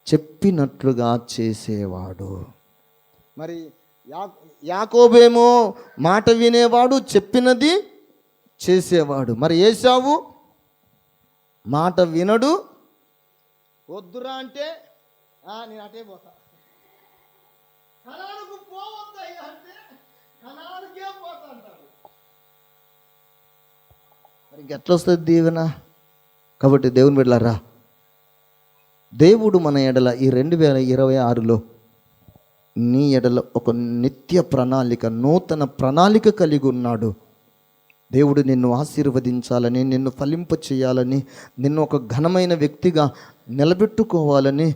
చెప్పినట్లుగా చేసేవాడు. మరి యాకోబేమో మాట వినేవాడు, చెప్పినది చేసేవాడు. మరి ఏశావు మాట వినడు, వద్దురా అంటే నేను అటే పోతా, కనానుకు పోవద్దయ్యా అంటే కనానుకే పోతా అంటాడు. మరి ఇంకెట్లా వస్తుంది దీవెన? కాబట్టి దేవుని బిడ్డలారా, దేవుడు మన ఎడల ఈ 2026లో నీ ఎడల ఒక నిత్య ప్రణాళిక, నూతన ప్రణాళిక కలిగి ఉన్నాడు. దేవుడు నిన్ను ఆశీర్వదించాలని, నిన్ను ఫలింప చేయాలని, నిన్ను ఒక ఘనమైన వ్యక్తిగా నిలబెట్టుకోవాలని,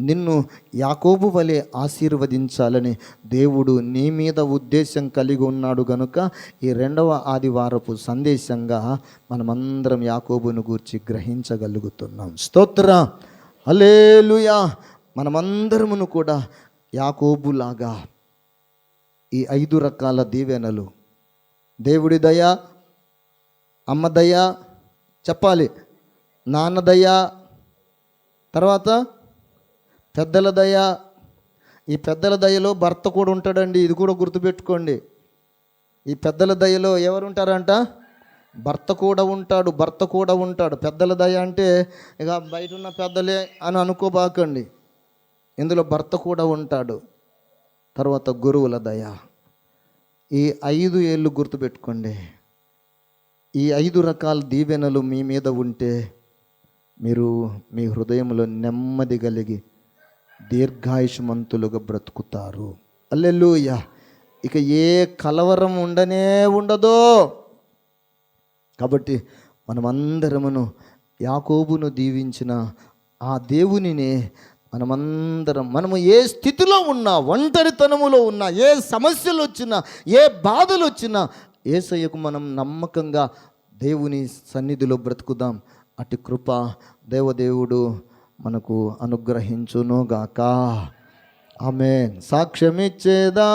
నిన్ను యాకోబు వలె ఆశీర్వదించాలని దేవుడు నీ మీద ఉద్దేశం కలిగి ఉన్నాడు. గనుక ఈ 2వ ఆదివారపు సందేశంగా మనమందరం యాకోబును గూర్చి గ్రహించగలుగుతున్నాం. స్తోత్ర, హల్లెలూయా. మనమందరమును కూడా యాకోబులాగా ఈ 5 రకాల దీవెనలు, దేవుడి దయ, అమ్మ దయ, చెప్పాలి, నాన్న దయ, తర్వాత పెద్దల దయ. ఈ పెద్దల దయలో భర్త కూడా ఉంటాడండి, ఇది కూడా గుర్తుపెట్టుకోండి. ఈ పెద్దల దయలో ఎవరు ఉంటారంట? భర్త కూడా ఉంటాడు. పెద్దల దయ అంటే ఇక బయట ఉన్న పెద్దలే అని అనుకోబాకండి, ఇందులో భర్త కూడా ఉంటాడు. తర్వాత గురువుల దయ. ఈ 5 ఏళ్ళు గుర్తుపెట్టుకోండి. ఈ 5 రకాల దీవెనలు మీ మీద ఉంటే మీరు మీ హృదయంలో నెమ్మది కలిగి దీర్ఘాయుష్మంతులుగా బ్రతుకుతారు. హల్లెలూయా. ఇక ఏ కలవరం ఉండదో. కాబట్టి మనమందరమును యాకోబును దీవించిన ఆ దేవునినే మనము ఏ స్థితిలో ఉన్నా, ఒంటరితనములో ఉన్నా, ఏ సమస్యలు వచ్చినా, ఏ బాధలు వచ్చినా, యేసయ్యకు మనం నమ్మకంగా దేవుని సన్నిధిలో బ్రతుకుదాం. అటు కృప దేవదేవుడు మనకు అనుగ్రహించునుగాక. ఆమేన్. సాక్ష్యమిచ్చేదా